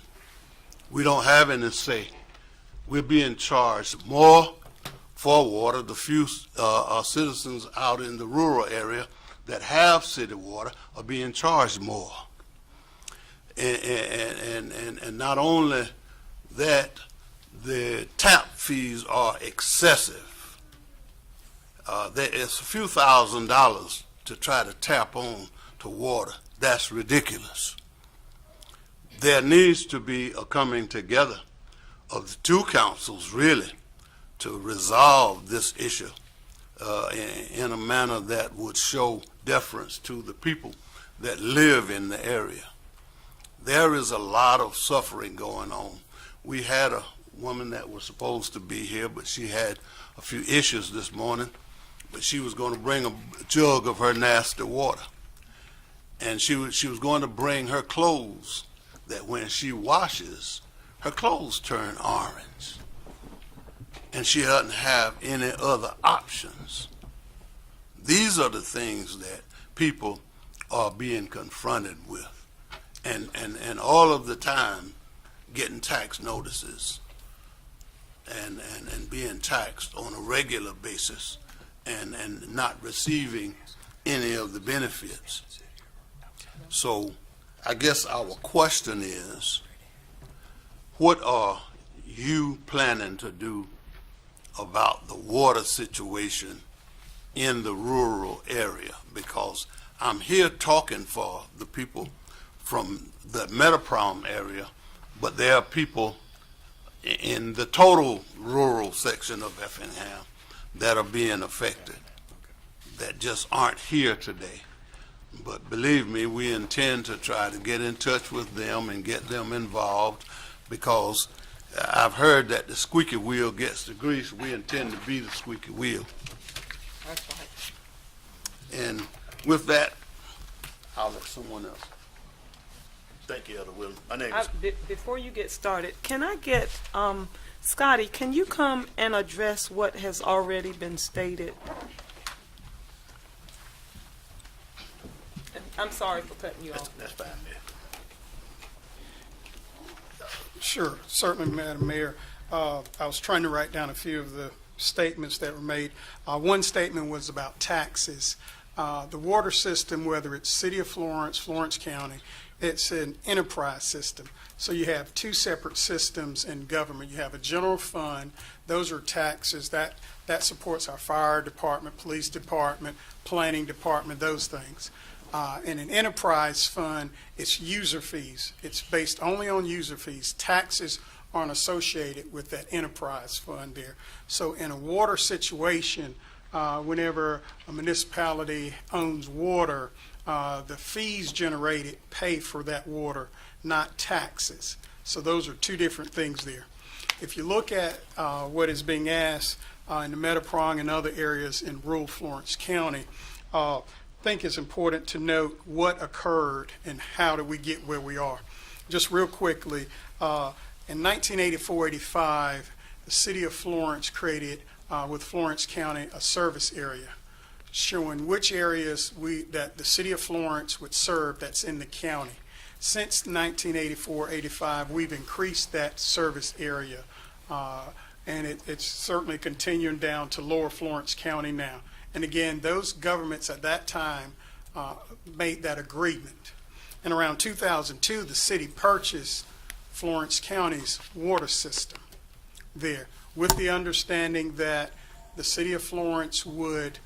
We don't have any say. We're being charged more for water. The few citizens out in the rural area that have city water are being charged more. And not only that, the tap fees are excessive. There is a few $1,000s to try to tap on to water. That's ridiculous. There needs to be a coming together of the two councils, really, to resolve this issue in a manner that would show deference to the people that live in the area. There is a lot of suffering going on. We had a woman that was supposed to be here, but she had a few issues this morning, but she was going to bring a jug of her nasty water. And she was going to bring her clothes that when she washes, her clothes turn orange. And she doesn't have any other options. These are the things that people are being confronted with. And all of the time getting tax notices and being taxed on a regular basis and not receiving any of the benefits. So I guess our question is, what are you planning to do about the water situation in the rural area? Because I'm here talking for the people from the Metaprom area, but there are people in the total rural section of Effingham that are being affected that just aren't here today. But believe me, we intend to try to get in touch with them and get them involved, because I've heard that the squeaky wheel gets the grease. We intend to be the squeaky wheel. That's right. And with that, I'll let someone else. Thank you, Elder Williams. My name is... Before you get started, can I get, Scotty, can you come and address what has already been stated? I'm sorry for cutting you off. That's fine, man. Sure, certainly, Madam Mayor. I was trying to write down a few of the statements that were made. One statement was about taxes. The water system, whether it's City of Florence, Florence County, it's an enterprise system. So you have two separate systems in government. You have a general fund. Those are taxes. That supports our fire department, police department, planning department, those things. In an enterprise fund, it's user fees. It's based only on user fees. Taxes aren't associated with that enterprise fund there. So in a water situation, whenever a municipality owns water, the fees generated pay for that water, not taxes. So those are two different things there. If you look at what is being asked in the Metaprong and other areas in rural Florence County, I think it's important to note what occurred and how did we get where we are. Just real quickly, in 1984-85, the City of Florence created with Florence County a service area showing which areas that the City of Florence would serve that's in the county. Since 1984-85, we've increased that service area, and it's certainly continuing down to Lower Florence County now. And again, those governments at that time made that agreement. And around 2002, the city purchased Florence County's water system there, with the understanding that the City of Florence would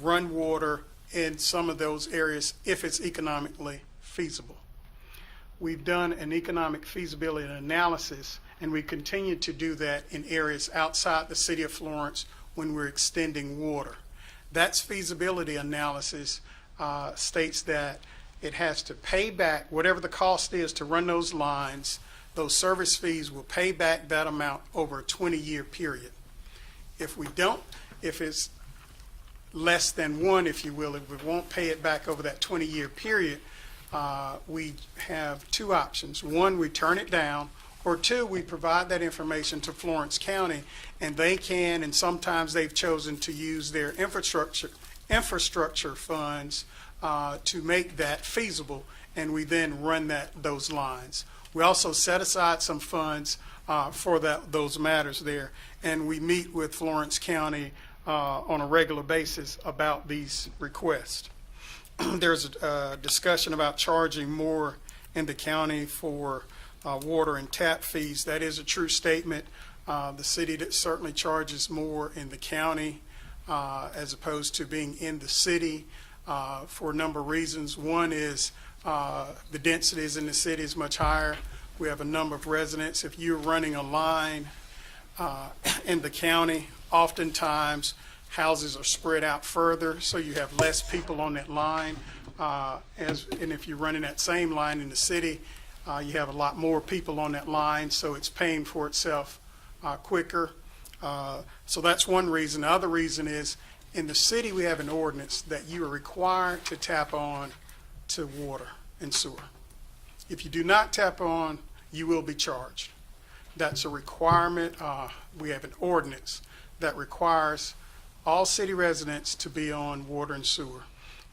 run water in some of those areas if it's economically feasible. We've done an economic feasibility analysis, and we continue to do that in areas outside the City of Florence when we're extending water. That's feasibility analysis states that it has to pay back whatever the cost is to run those lines, those service fees will pay back that amount over a 20-year period. If we don't, if it's less than one, if you will, if we won't pay it back over that 20-year period, we have two options. One, we turn it down, or two, we provide that information to Florence County, and they can, and sometimes they've chosen to use their infrastructure funds to make that feasible, and we then run those lines. We also set aside some funds for those matters there, and we meet with Florence County on a regular basis about these requests. There's a discussion about charging more in the county for water and tap fees. That is a true statement. The city certainly charges more in the county as opposed to being in the city for a number of reasons. One is the densities in the city is much higher. We have a number of residents. If you're running a line in the county, oftentimes houses are spread out further, so you have less people on that line. And if you're running that same line in the city, you have a lot more people on that line, so it's paying for itself quicker. So that's one reason. The other reason is in the city we have an ordinance that you are required to tap on to water and sewer. If you do not tap on, you will be charged. That's a requirement. We have an ordinance that requires all city residents to be on water and sewer.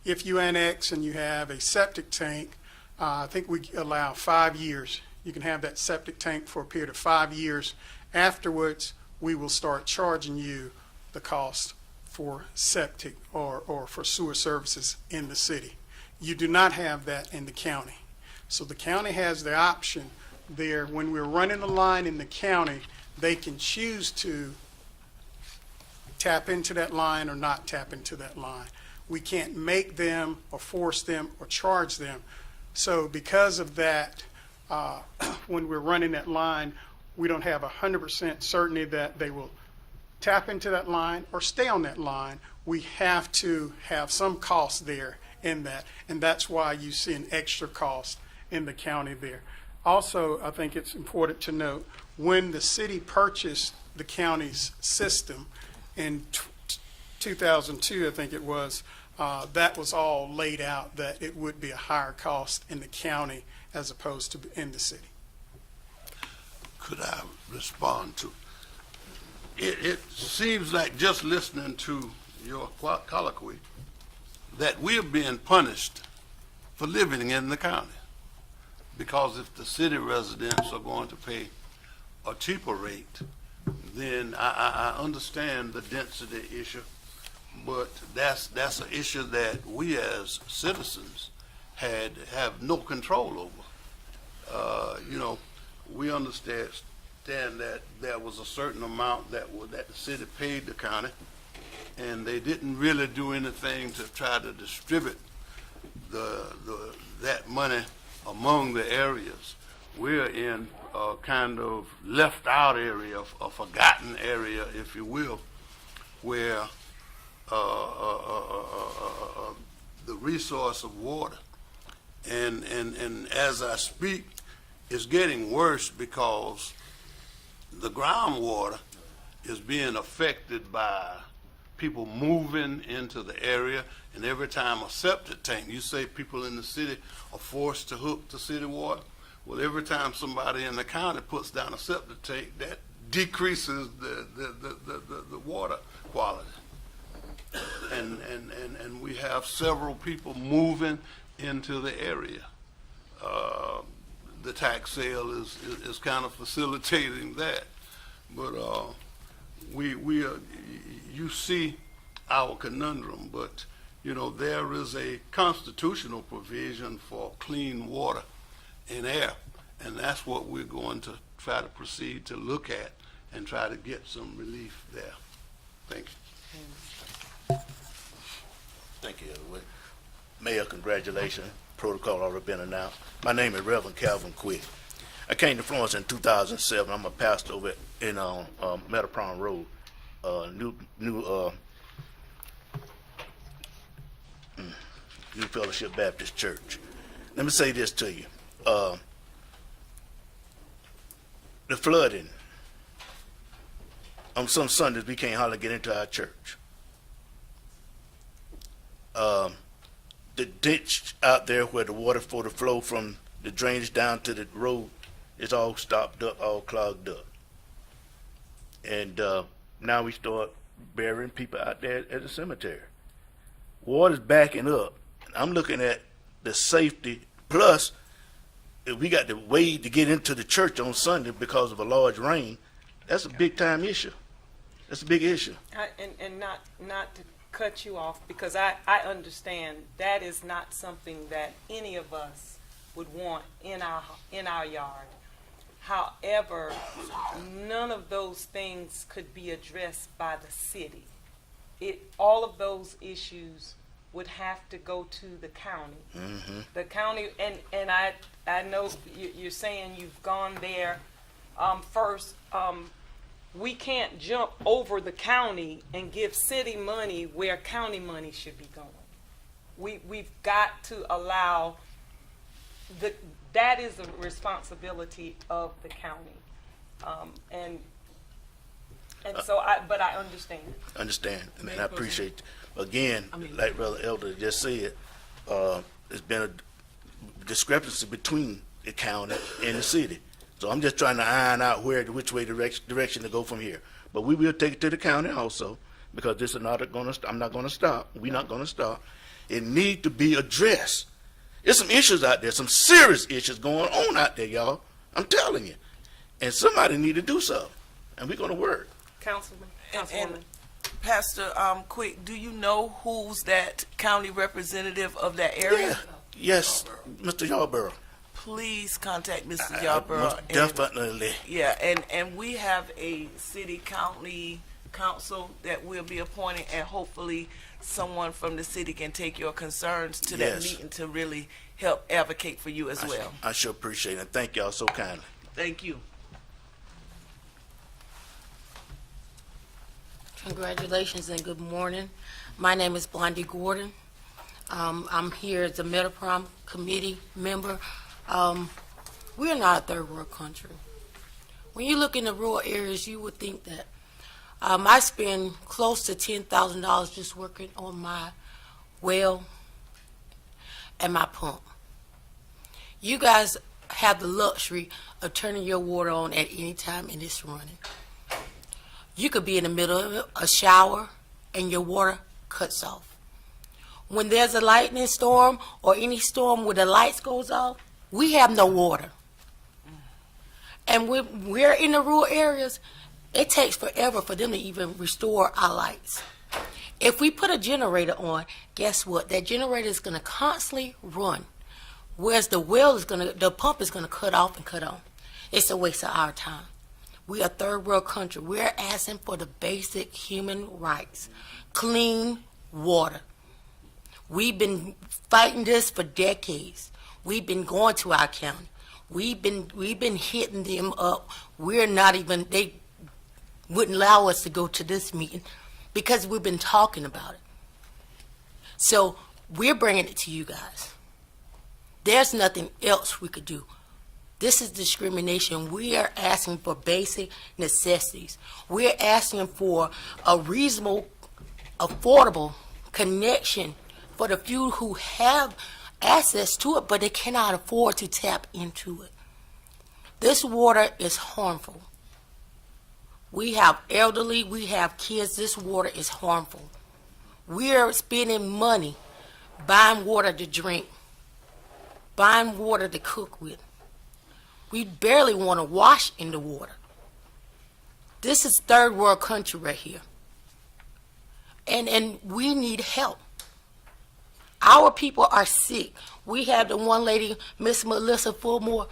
If you annex and you have a septic tank, I think we allow 5 years. You can have that septic tank for a period of 5 years. Afterwards, we will start charging you the cost for septic or for sewer services in the city. You do not have that in the county. So the county has the option there. When we're running a line in the county, they can choose to tap into that line or not tap into that line. We can't make them or force them or charge them. So because of that, when we're running that line, we don't have 100% certainty that they will tap into that line or stay on that line. We have to have some cost there in that, and that's why you see an extra cost in the county there. Also, I think it's important to note, when the city purchased the county's system in 2002, I think it was, that was all laid out that it would be a higher cost in the county as opposed to in the city. Could I respond to? It seems like, just listening to your colloquy, that we're being punished for living in the county. Because if the city residents are going to pay a cheaper rate, then I understand the density issue, but that's an issue that we as citizens have no control over. We understand that there was a certain amount that the city paid the county, and they didn't really do anything to try to distribute that money among the areas. We're in a kind of left out area, a forgotten area, if you will, where the resource of water, and as I speak, is getting worse because the groundwater is being affected by people moving into the area, and every time a septic tank, you say people in the city are forced to hook to city water. Well, every time somebody in the county puts down a septic tank, that decreases the water quality. And we have several people moving into the area. The tax sale is kind of facilitating that. But you see our conundrum, but there is a constitutional provision for clean water and air, and that's what we're going to try to proceed to look at and try to get some relief there. Thank you. Thank you, Elwood. Mayor, congratulations. Protocol already been announced. My name is Reverend Calvin Quick. I came to Florence in 2007. I'm a pastor over in Metapron Road, New Fellowship Baptist Church. Let me say this to you. the flooding. On some Sundays, we can't hardly get into our church. The ditch out there where the water for the flow from the drainage down to the road is all stopped up, all clogged up. And now we start burying people out there at the cemetery. Water's backing up. I'm looking at the safety, plus if we got to wade to get into the church on Sunday because of a large rain, that's a big time issue. That's a big issue. And not to cut you off, because I understand that is not something that any of us would want in our yard. However, none of those things could be addressed by the city. All of those issues would have to go to the county. Mm-hmm. The county, and I know you're saying you've gone there first. We can't jump over the county and give city money where county money should be going. We've got to allow that is a responsibility of the county, and so but I understand. Understand, and I appreciate. Again, like Brother Elder just said, there's been a discrepancy between the county and the city. So I'm just trying to iron out which way direction to go from here. But we will take it to the county also, because this is not going to. I'm not going to stop. We're not going to stop. It needs to be addressed. There's some issues out there, some serious issues going on out there, y'all. I'm telling you, and somebody need to do something, and we're going to work. Councilwoman. And Pastor, quick, do you know who's that county representative of that area? Yeah. Yes, Mr. Yarborough. Please contact Mr. Yarborough. Most definitely. Yeah, and we have a city-county council that we'll be appointing, and hopefully someone from the city can take your concerns to that Yes. meeting to really help advocate for you as well. I sure appreciate it. Thank y'all so kindly. Thank you. Congratulations and good morning. My name is Blondie Gordon. I'm here as a Metaprom committee member. We're not a third world country. When you look in the rural areas, you would think that. I spend close to $10,000 just working on my well and my pump. You guys have the luxury of turning your water on at any time and it's running. You could be in the middle of a shower and your water cuts off. When there's a lightning storm or any storm where the lights goes off, we have no water. And when we're in the rural areas, it takes forever for them to even restore our lights. If we put a generator on, guess what? That generator is going to constantly run. Whereas the pump is going to cut off and cut on. It's a waste of our time. We are a third world country. We're asking for the basic human rights. Clean water. We've been fighting this for decades. We've been going to our county. We've been hitting them up. They wouldn't allow us to go to this meeting because we've been talking about it. So we're bringing it to you guys. There's nothing else we could do. This is discrimination. We are asking for basic necessities. We're asking for a reasonable, affordable connection for the few who have access to it, but they cannot afford to tap into it. This water is harmful. We have elderly, we have kids. This water is harmful. We are spending money buying water to drink, buying water to cook with. We barely want to wash in the water. This is third world country right here. And we need help. Our people are sick. We have the one lady, Miss Melissa Fulmore,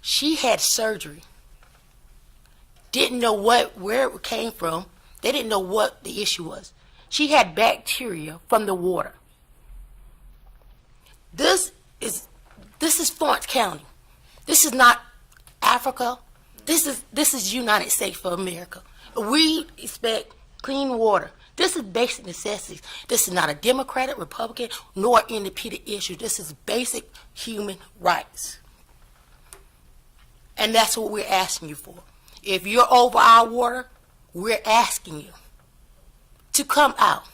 she had surgery. Didn't know where it came from. They didn't know what the issue was. She had bacteria from the water. This is Florence County. This is not Africa. This is United States of America. We expect clean water. This is basic necessities. This is not a Democratic, Republican, nor independent issue. This is basic human rights. And that's what we're asking you for. If you're over our water, we're asking you to come out.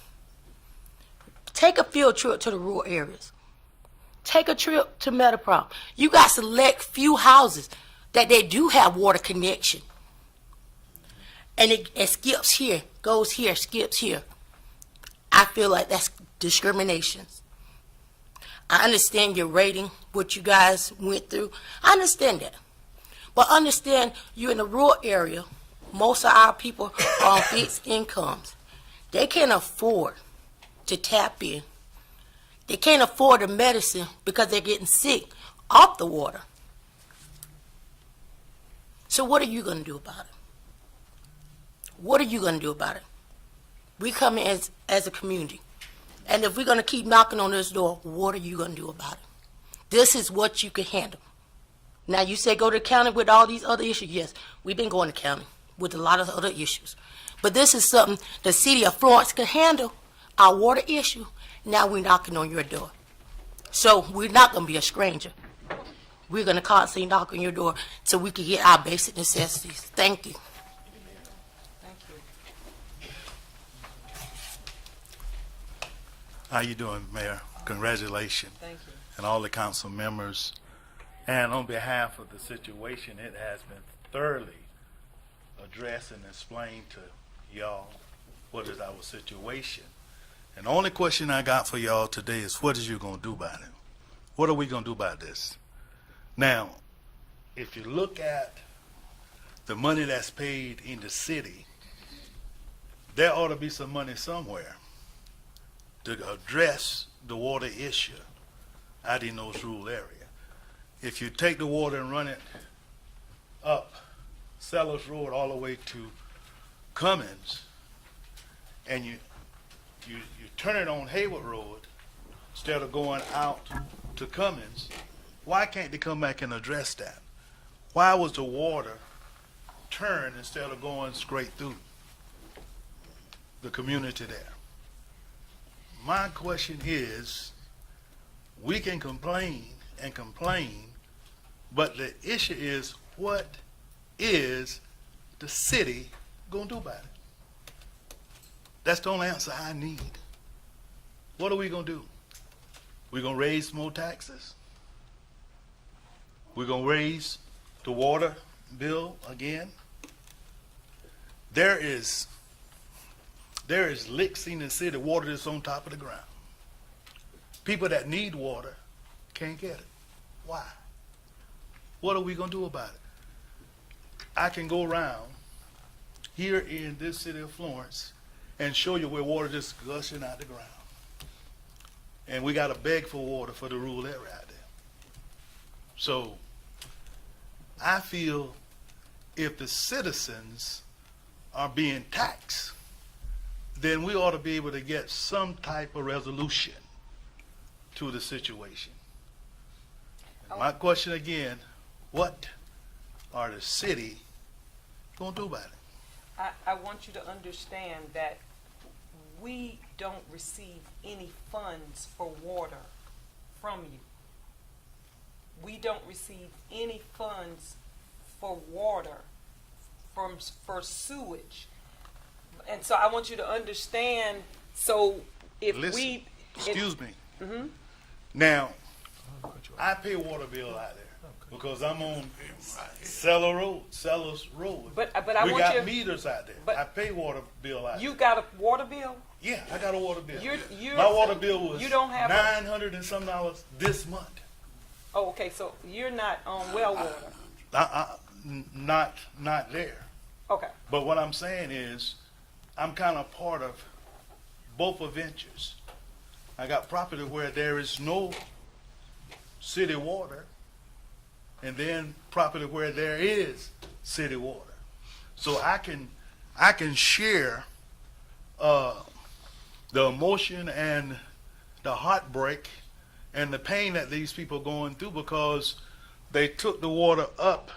Take a field trip to the rural areas. Take a trip to Metaprom. You got select few houses that they do have water connection. And it skips here, goes here, skips here. I feel like that's discrimination. I understand your rating, what you guys went through. I understand that. But understand you're in a rural area. Most of our people are on fixed incomes. They can't afford to tap in. They can't afford the medicine because they're getting sick off the water. So what are you going to do about it? What are you going to do about it? We come in as a community. And if we're going to keep knocking on this door, what are you going to do about it? This is what you can handle. Now, you say go to the county with all these other issues. Yes, we've been going to county with a lot of other issues. But this is something the city of Florence can handle, our water issue. Now we're knocking on your door. So we're not going to be a stranger. We're going to constantly knock on your door so we can get our basic necessities. Thank you. How you doing, Mayor? Congratulations. Thank you. And all the council members. And on behalf of the situation, it has been thoroughly addressed and explained to y'all what is our situation. And the only question I got for y'all today is what is you going to do about it? What are we going to do about this? Now, if you look at the money that's paid in the city, there ought to be some money somewhere to address the water issue out in those rural areas. If you take the water and run it up Sellers Road all the way to Cummins, and you turn it on Hayward Road instead of going out to Cummins, why can't they come back and address that? Why was the water turned instead of going straight through the community there? My question is, we can complain and complain, but the issue is, what is the city going to do about it? That's the only answer I need. What are we going to do? We're going to raise more taxes? We're going to raise the water bill again? There is licks in the city, water that's on top of the ground. People that need water can't get it. Why? What are we going to do about it? I can go around here in this city of Florence and show you where water just gushing out the ground. And we got to beg for water for the rural area out there. So I feel if the citizens are being taxed, then we ought to be able to get some type of resolution to the situation. And my question again, what are the city going to do about it? I want you to understand that we don't receive any funds for water from you. We don't receive any funds for water for sewage. And so I want you to understand, so if Listen, excuse me. Mm-hmm. Now, I pay water bill out there because I'm on Sellers Road. But I we want got you, meters out there. but I pay water bill out there. You got a water bill? Yeah, I got a water bill. You're, My water bill was you don't have $900 and some this month. Oh, okay. So you're not on well water. Not there. Okay. But what I'm saying is, I'm kind of part of both ventures. I got property where there is no city water, and then property where there is city water. So I can share the emotion and the heartbreak and the pain that these people are going through because they took the water up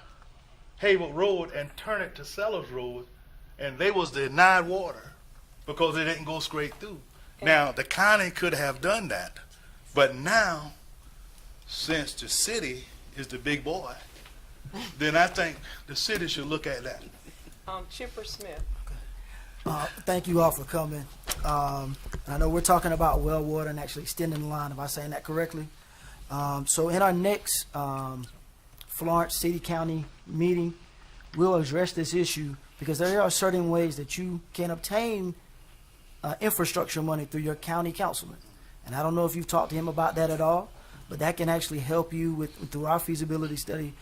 Hayward Road and turned it to Sellers Road, and they was denied water because it didn't go straight through. Now, the county could have done that, but now, since the city is the big boy, then I think the city should look at that. Chipper Smith. Thank you all for coming. I know we're talking about well water and actually extending the line, if I'm saying that correctly. So in our next Florence City County meeting, we'll address this issue because there are certain ways that you can obtain infrastructure money through your county councilman. And I don't know if you've talked to him about that at all, but that can actually help you through our feasibility study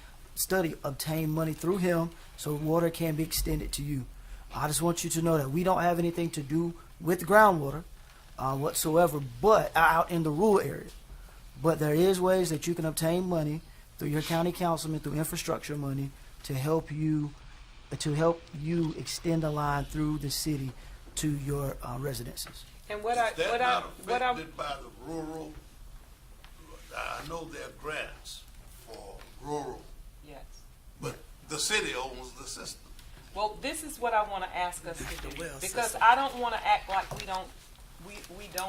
obtain money through him so water can be extended to you. I just want you to know that we don't have anything to do with groundwater whatsoever, but out in the rural area. But there is ways that you can obtain money through your county councilman, through infrastructure money, to help you extend the line through the city to your residences. And Is that not affected by the rural? I know there are grants for rural, Yes. but the city owns the system. Well, this is what I want to ask us to do, because I don't want to act like we don't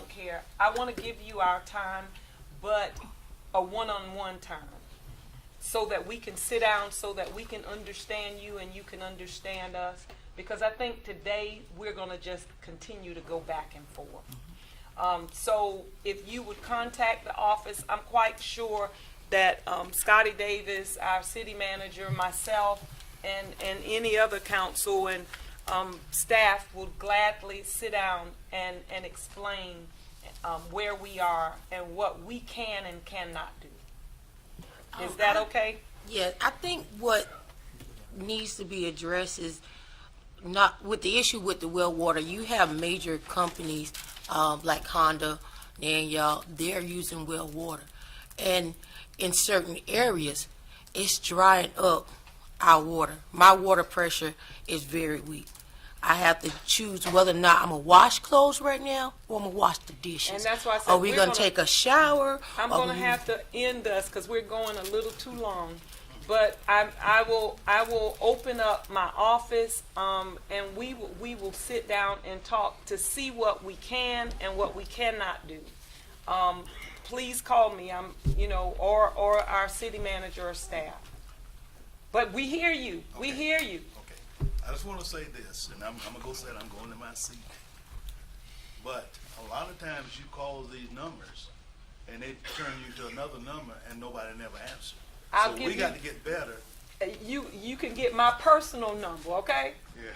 care. I want to give you our time, but a one-on-one time, so that we can sit down, so that we can understand you and you can understand us. Because I think today we're going to just continue to go back and forth. So if you would contact the office, I'm quite sure that Scotty Davis, our city manager, myself, and any other council and staff will gladly sit down and explain where we are and what we can and cannot do. Is that okay? Yeah, I think what needs to be addressed is not with the issue with the well water. You have major companies like Honda and y'all, they're using well water. And in certain areas, it's drying up our water. My water pressure is very weak. I have to choose whether or not I'm going to wash clothes right now or I'm going to wash the dishes. And that's why I said are we going to take a shower? I'm going to have to end us because we're going a little too long. But I will open up my office and we will sit down and talk to see what we can and what we cannot do. Please call me. Or our city manager or staff. But we hear you. Okay. We hear you. Okay. I just want to say this, and I'm going to go say it, I'm going to my seat. But a lot of times you call these numbers, and they turn you to another number, and nobody never answers. So we got to get better. You can get my personal number, okay? Yeah.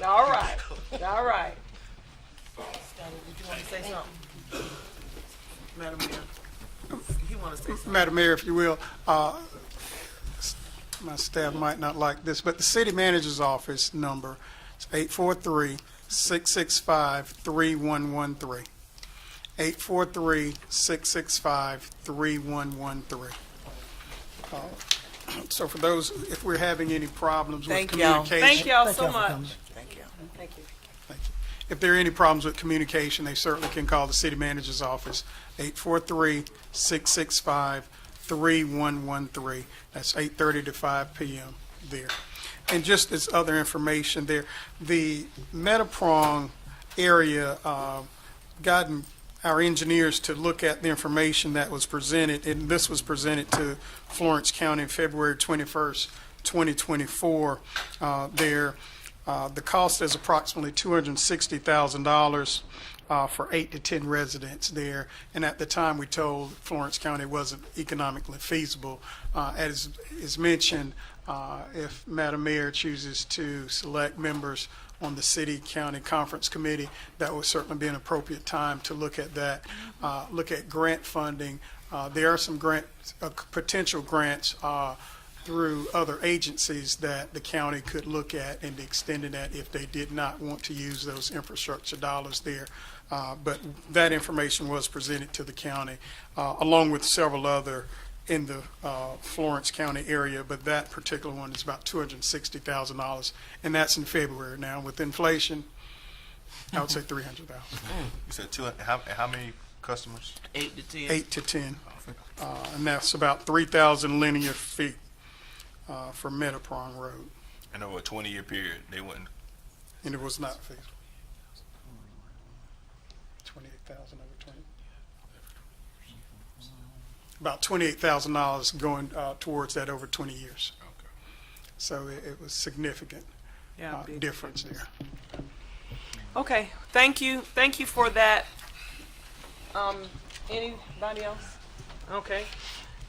All right. All right. Scotty, did you want to say something? Madam Mayor, you want to say something? Madam Mayor, if you will, my staff might not like this, but the city manager's office number is 843-665-3113. 843-665-3113. So for those, if we're having any problems with communication. Thank y'all so much. Thank you. Thank you. If there are any problems with communication, they certainly can call the city manager's office, 843-665-3113. That's 8:30 to 5 p.m. there. And just as other information there, the Metaprong area, gotten our engineers to look at the information that was presented, and this was presented to Florence County February 21st, 2024 there. The cost is approximately $260,000 for 8 to 10 residents there. And at the time, we told Florence County it wasn't economically feasible. As is mentioned, if Madam Mayor chooses to select members on the city-county conference committee, that would certainly be an appropriate time to look at that, look at grant funding. There are some potential grants through other agencies that the county could look at and extending that if they did not want to use those infrastructure dollars there. But that information was presented to the county, along with several other in the Florence County area, but that particular one is about $260,000, and that's in February. Now, with inflation, I would say $300,000. You said how many customers? 8 to 10. 8 to 10, and that's about 3,000 linear feet for Metaprong Road. And over a 20-year period, they wouldn't. And it was not feasible. 28,000 over 20. About $28,000 going towards that over 20 years. Okay. So it was significant Yeah, big difference there. Okay, thank you for that. Anybody else? Okay.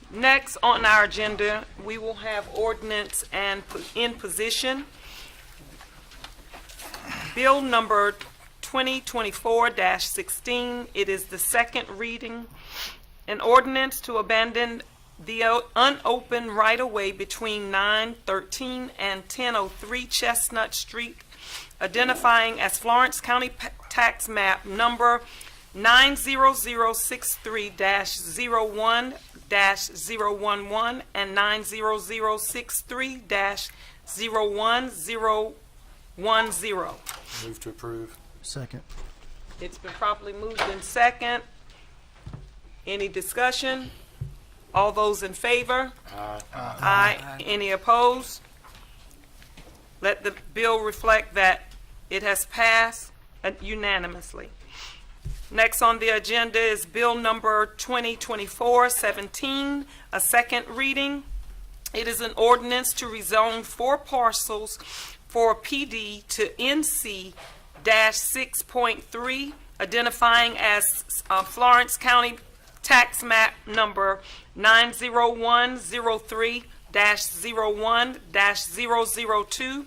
Next on our agenda, we will have ordinance and in position. Bill number 2024-16, it is the second reading. An ordinance to abandon the unopened right-of-way between 913 and 1003 Chestnut Street, identifying as Florence County Tax Map number 90063-01-011 and 90063-01010. Move to approve. Second. It's been properly moved in second. Any discussion? All those in favor? Aye. Any opposed? Let the bill reflect that it has passed unanimously. Next on the agenda is Bill number 2024-17, a second reading. It is an ordinance to rezone 4 parcels for PD to NC-6.3, identifying as Florence County Tax Map number 90103-01-002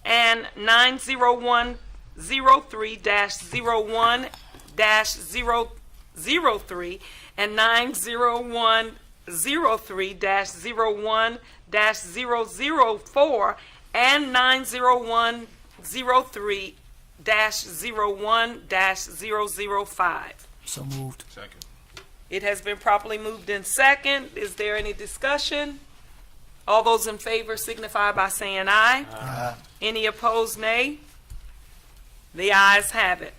and 90103-01-003 and 90103-01-004 and 90103-01-005. So moved. Second. It has been properly moved in second. Is there any discussion? All those in favor signify by saying aye. Aye. Any opposed, nay? The ayes have it.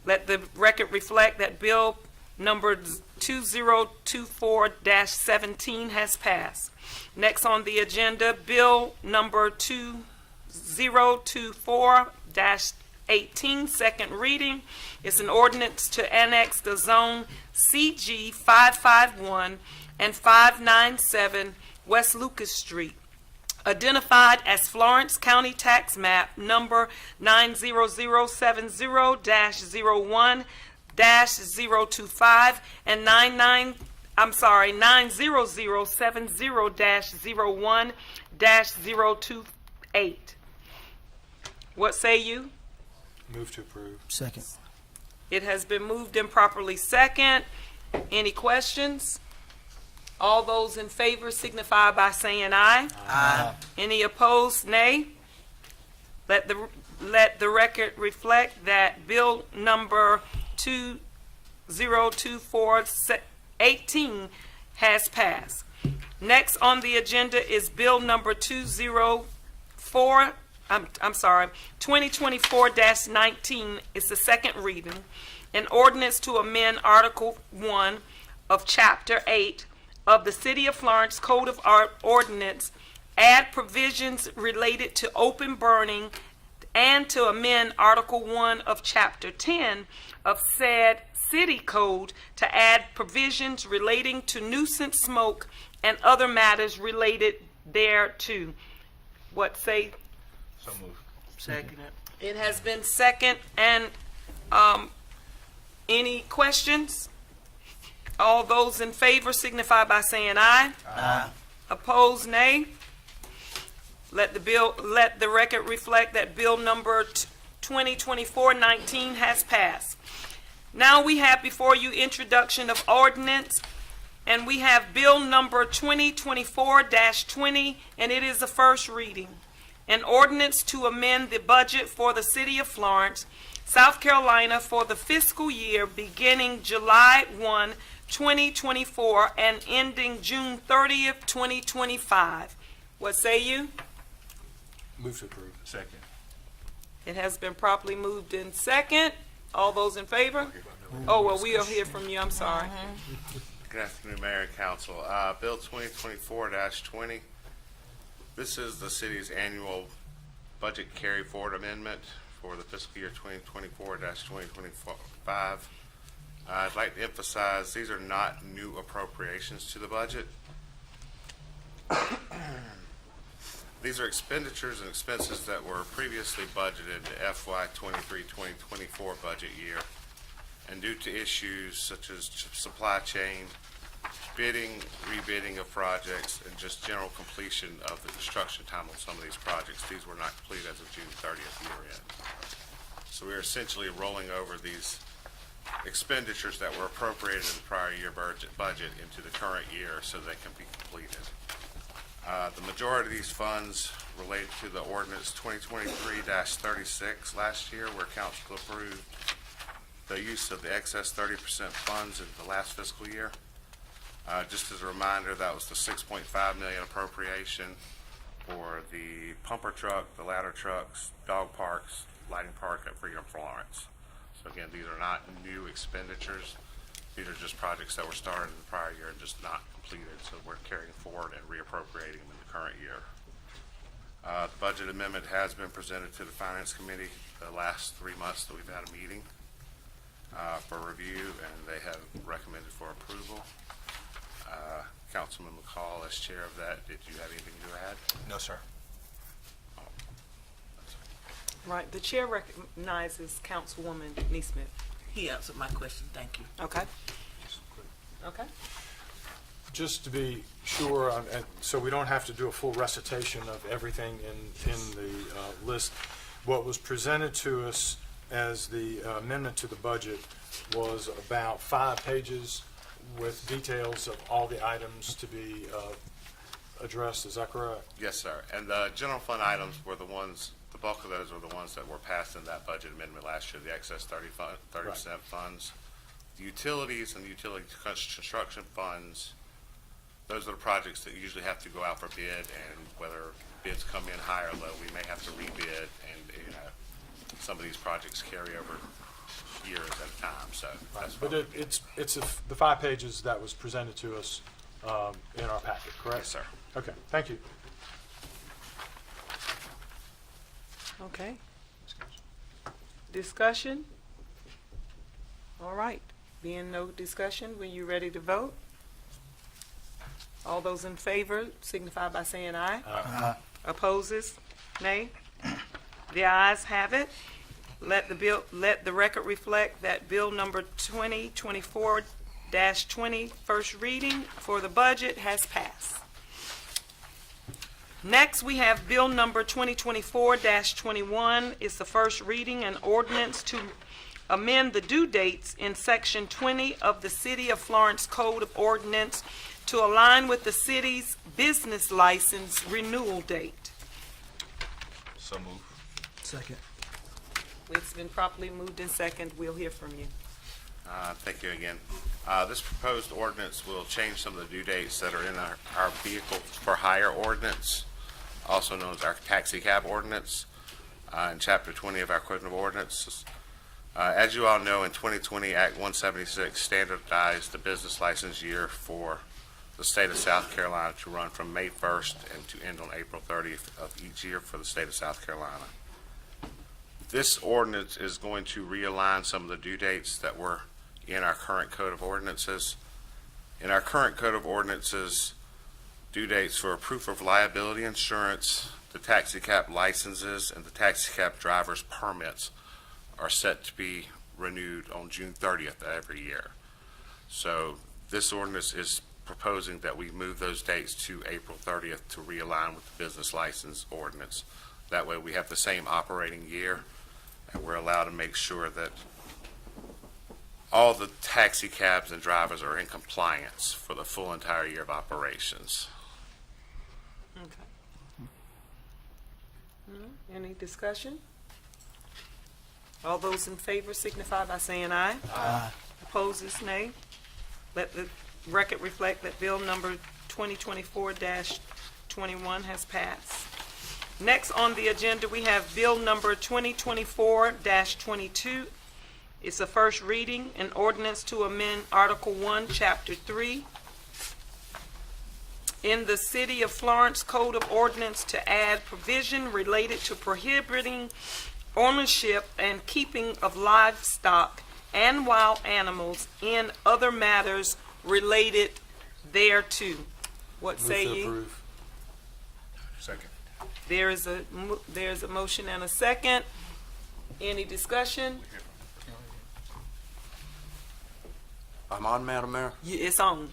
Let the record reflect that Bill number 2024-17 has passed. Next on the agenda, Bill number 2024-18, second reading. It's an ordinance to annex the zone CG 551 and 597 West Lucas Street, identified as Florence County Tax Map number 90070-01-025 and 90070-01-028. What say you? Move to approve. Second. It has been moved and properly second. Any questions? All those in favor signify by saying aye. Aye. Any opposed, nay? Let the record reflect that Bill number 2024-18 has passed. Next on the agenda is Bill number 2024-19. It's the second reading. An ordinance to amend Article 1 of Chapter 8 of the City of Florence Code of Ordinance, add provisions related to open burning, and to amend Article 1 of Chapter 10 of said city code to add provisions relating to nuisance smoke and other matters related thereto. What say? So moved. Second it. It has been second, and any questions? All those in favor signify by saying aye. Aye. Opposed, nay. Let the record reflect that Bill number 2024-19 has passed. Now we have before you introduction of ordinance, and we have Bill number 2024-20, and it is the first reading. An ordinance to amend the budget for the City of Florence, South Carolina for the fiscal year beginning July 1, 2024 and ending June 30th, 2025. What say you? Move to approve. Second. It has been properly moved in second. All those in favor? Oh, well, we'll hear from you. I'm sorry. Good afternoon, Mayor and Council. Bill 2024-20. This is the city's annual budget carry forward amendment for the fiscal year 2024-2025. I'd like to emphasize these are not new appropriations to the budget. These are expenditures and expenses that were previously budgeted in the FY 23-2024 budget year. And due to issues such as supply chain, bidding, rebidding of projects, and just general completion of the construction time on some of these projects, these were not complete as of June 30th year end. So we're essentially rolling over these expenditures that were appropriated in the prior year budget into the current year so they can be completed. The majority of these funds relate to the ordinance 2023-36 last year, where council approved the use of the excess 30% funds in the last fiscal year. Just as a reminder, that was the $6.5 million appropriation for the pumper truck, the ladder trucks, dog parks, lighting park at Freedom Florence. So again, these are not new expenditures. These are just projects that were started in the prior year and just not completed, so we're carrying forward and reappropriating them in the current year. The budget amendment has been presented to the Finance Committee the last 3 months that we've had a meeting for review, and they have recommended for approval. Councilman McCall, as chair of that, did you have anything to add? No, sir. Right, the chair recognizes Councilwoman Neesmith. He answered my question. Thank you. Okay. Okay. Just to be sure, and so we don't have to do a full recitation of everything in the list, what was presented to us as the amendment to the budget was about 5 pages with details of all the items to be addressed. Is that correct? Yes, sir. And the general fund items were the ones, the bulk of those were the ones that were passed in that budget amendment last year, the excess 30% funds. The utilities and the utility construction funds, those are the projects that usually have to go out for bid, and whether bids come in high or low, we may have to rebid, and some of these projects carry over years at a time. So that's But it's the 5 pages that was presented to us in our packet, correct? Yes, sir. Okay, thank you. Okay. Discussion? All right. Being no discussion, when you ready to vote? All those in favor signify by saying aye. Aye. Opposes? Nay? The ayes have it. Let the record reflect that bill number 2024-20, first reading for the budget, has passed. Next, we have bill number 2024-21. It's the first reading and ordinance to amend the due dates in section 20 of the City of Florence Code of Ordinance to align with the city's business license renewal date. So move. Second. It's been properly moved in second. We'll hear from you. Thank you again. This proposed ordinance will change some of the due dates that are in our vehicle for hire ordinance, also known as our taxi cab ordinance, in Chapter 20 of our Code of Ordinances. As you all know, in 2020, Act 176 standardized the business license year for the state of South Carolina to run from May 1st and to end on April 30th of each year for the state of South Carolina. This ordinance is going to realign some of the due dates that were in our current Code of Ordinances. In our current Code of Ordinances, due dates for proof of liability insurance, the taxi cab licenses, and the taxi cab driver's permits are set to be renewed on June 30th of every year. So this ordinance is proposing that we move those dates to April 30th to realign with the business license ordinance. That way we have the same operating year, and we're allowed to make sure that all the taxi cabs and drivers are in compliance for the full entire year of operations. Okay. Any discussion? All those in favor signify by saying aye. Aye. Opposes, nay. Let the record reflect that bill number 2024-21 has passed. Next on the agenda, we have bill number 2024-22. It's a first reading, an ordinance to amend Article 1, Chapter 3 in the City of Florence Code of Ordinance to add provision related to prohibiting ownership and keeping of livestock and wild animals in other matters related thereto. What say Move to ye? approve. Second. There's a motion and a second. Any discussion? I'm on, Madam Mayor. It's on.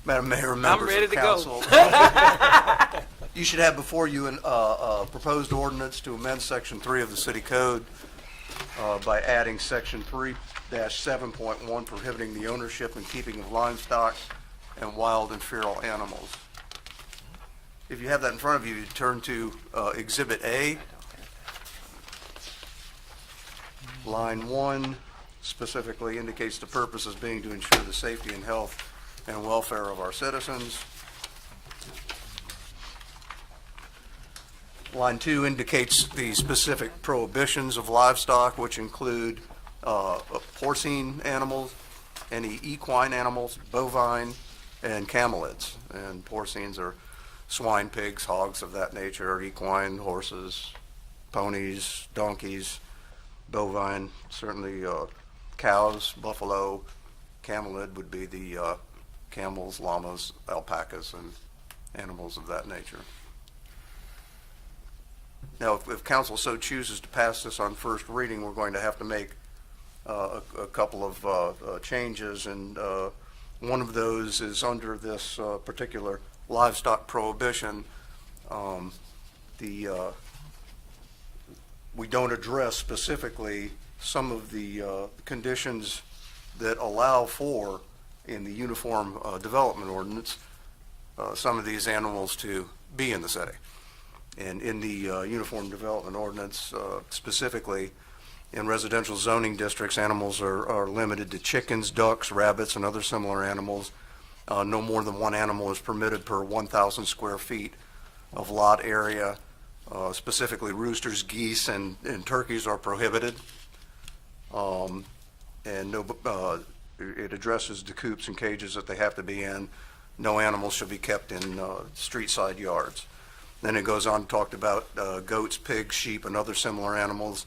Madam Mayor, members ready of to go. council. You should have before you a proposed ordinance to amend Section 3 of the City Code by adding Section 3-7.1 prohibiting the ownership and keeping of livestock and wild and feral animals. If you have that in front of you, you turn to Exhibit A. Line 1 specifically indicates the purpose as being to ensure the safety and health and welfare of our citizens. Line 2 indicates the specific prohibitions of livestock, which include porcine animals, any equine animals, bovine, and camelids. And porcines are swine, pigs, hogs of that nature, equine, horses, ponies, donkeys, bovine, certainly cows, buffalo. Camelid would be the camels, llamas, alpacas, and animals of that nature. Now, if council so chooses to pass this on first reading, we're going to have to make a couple of changes, and one of those is under this particular livestock prohibition. We don't address specifically some of the conditions that allow for, in the Uniform Development Ordinance, some of these animals to be in the city. And in the Uniform Development Ordinance, specifically in residential zoning districts, animals are limited to chickens, ducks, rabbits, and other similar animals. No more than one animal is permitted per 1,000 square feet of lot area. Specifically, roosters, geese, and turkeys are prohibited. And it addresses the coops and cages that they have to be in. No animals should be kept in street side yards. Then it goes on to talk about goats, pigs, sheep, and other similar animals.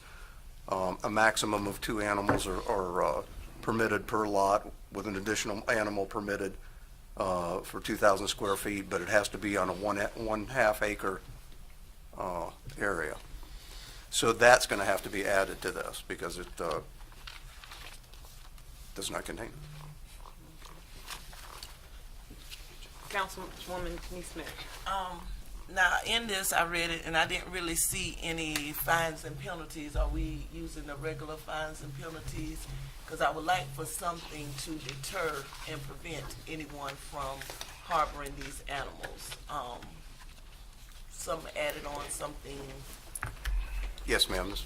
A maximum of 2 animals are permitted per lot, with an additional animal permitted for 2,000 square feet, but it has to be on a 1.5 acre area. So that's going to have to be added to this because it does not contain it. Councilwoman Denise Smith. Now, in this, I read it, and I didn't really see any fines and penalties. Are we using the regular fines and penalties? Because I would like for something to deter and prevent anyone from harboring these animals. Some added on something. Yes, ma'am. I'm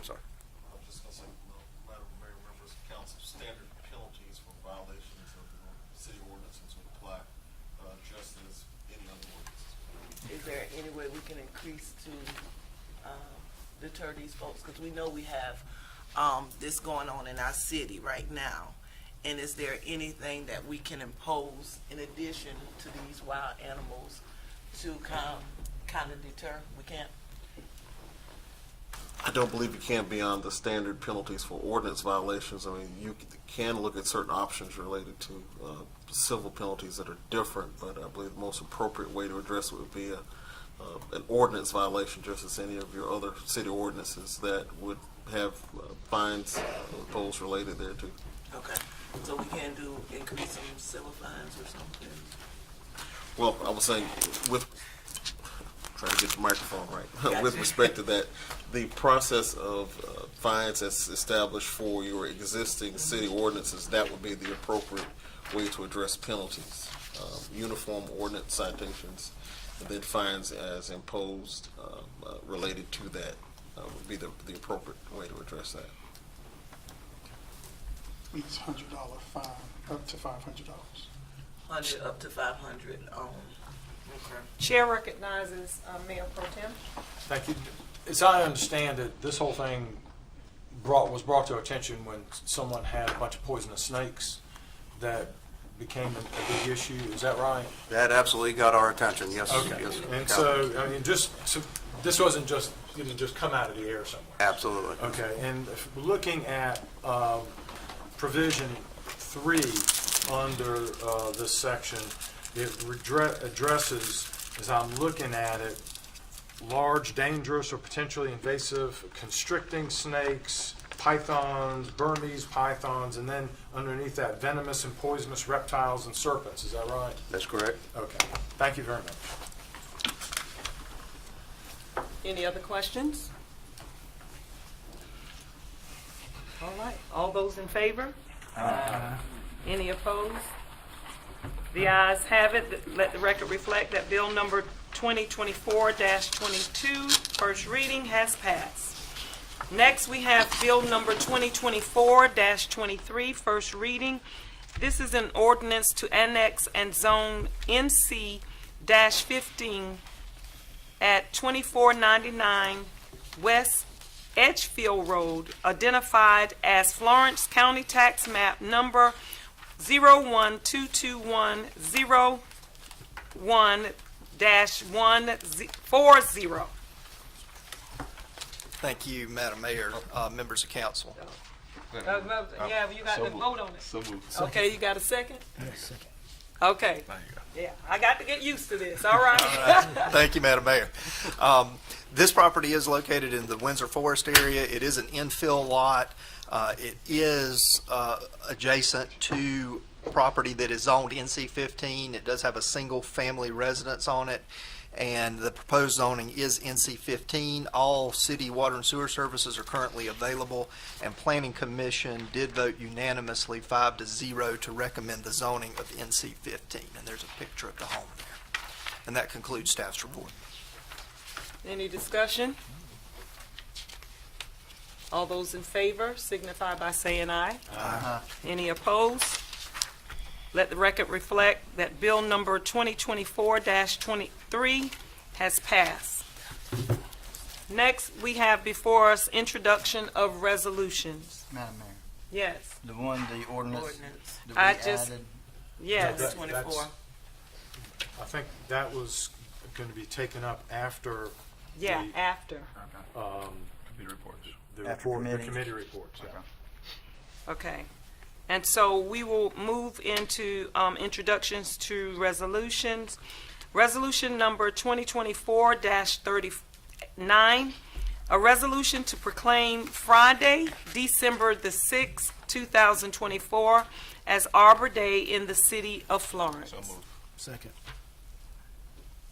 sorry. I was just going to say, Madam Mayor, members of council, standard penalties for violations of city ordinances would apply just as any other ordinance. Is there any way we can increase to deter these folks? Because we know we have this going on in our city right now. And is there anything that we can impose in addition to these wild animals to kind of deter? We can't? I don't believe you can beyond the standard penalties for ordinance violations. I mean, you can look at certain options related to civil penalties that are different, but I believe the most appropriate way to address it would be an ordinance violation, just as any of your other city ordinances that would have fines imposed related thereto. Okay. So we can increase some civil fines or something? Well, I was saying, trying to get the microphone right. Gotcha. With respect to that, the process of fines that's established for your existing city ordinances, that would be the appropriate way to address penalties. Uniform ordinance citations, and then fines as imposed related to that would be the appropriate way to address that. It's $100 fine, up to $500. 100 up to 500. Okay. Chair recognizes Mayor Pro Tem. Thank you. As I understand it, this whole thing was brought to our attention when someone had a bunch of poisonous snakes that became a big issue. Is that right? That absolutely got our attention, yes. Okay. Yes, And so, I mean, this wasn't just, didn't just come out of the air somewhere. Absolutely. Okay. And if we're looking at provision 3, under this section. It addresses, as I'm looking at it, large, dangerous, or potentially invasive constricting snakes, pythons, Burmese pythons, and then underneath that, venomous and poisonous reptiles and serpents. Is that right? That's correct. Okay. Thank you very much. Any other questions? All right. All those in favor? Any opposed? The ayes have it. Let the record reflect that bill number 2024-22, first reading, has passed. Next, we have bill number 2024-23, first reading. This is an ordinance to annex and zone NC-15 at 2499 West Edgefield Road, identified as Florence County Tax Map number 0122101-140. Thank you, Madam Mayor, members of council. Yeah, you got to vote on it. So moved. Okay, you got a second? Second. Okay. Yeah, I got to get used to this. All right. Thank you, Madam Mayor. This property is located in the Windsor Forest area. It is an infill lot. It is adjacent to property that is zoned NC-15. It does have a single-family residence on it, and the proposed zoning is NC-15. All city water and sewer services are currently available, and Planning Commission did vote unanimously 5-0 to recommend the zoning of NC-15. And there's a picture of the home there. And that concludes staff's report. Any discussion? All those in favor signify by saying aye. Aye. Any opposed? Let the record reflect that bill number 2024-23 has passed. Next, we have before us introduction of resolutions. Madam Mayor. Yes. The ordinance that I just, yes. That- that's- I think that was going to be taken up after Yeah, after. Committee reports. the committee reports. Yeah. Okay. And so we will move into introductions to resolutions. Resolution number 2024-39, a resolution to proclaim Friday, December the 6th, 2024, as Arbor Day in the city of Florence. So moved. Second.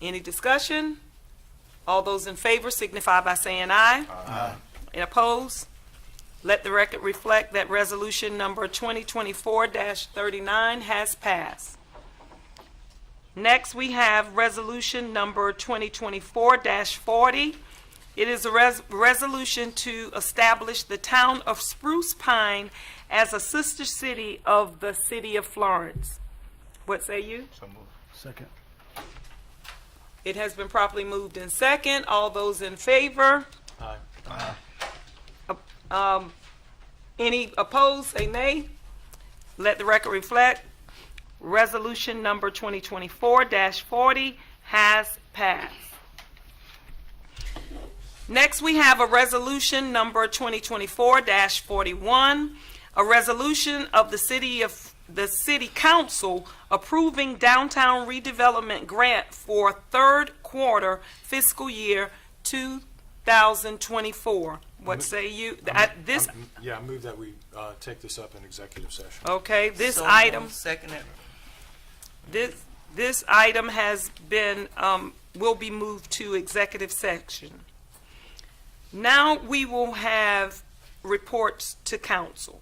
Any discussion? All those in favor signify by saying aye. Aye. And opposed? Let the record reflect that resolution number 2024-39 has passed. Next, we have resolution number 2024-40. It is a resolution to establish the town of Spruce Pine as a sister city of the city of Florence. What say you? So moved. Second. It has been properly moved in second. All those in favor? Aye. Any opposed, say nay. Let the record reflect. Resolution number 2024-40 has passed. Next, we have a resolution number 2024-41, a resolution of the City Council approving downtown redevelopment grant for third quarter fiscal year 2024. What say you? I move that we take this up in executive session. Okay, this So item, moved. Second it. this item has been, will be moved to executive section. Now we will have reports to council.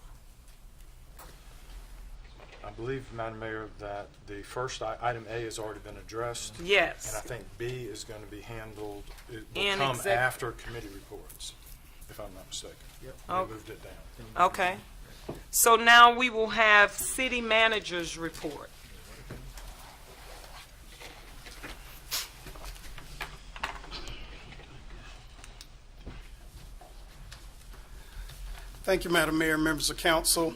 I believe, Madam Mayor, that the first item A has already been addressed. Yes. And I think B is going to be handled, it will In come exec- after committee reports, if I'm not mistaken. Yep. Oh. We moved it down. Okay. So now we will have city manager's report. Thank you, Madam Mayor, members of council.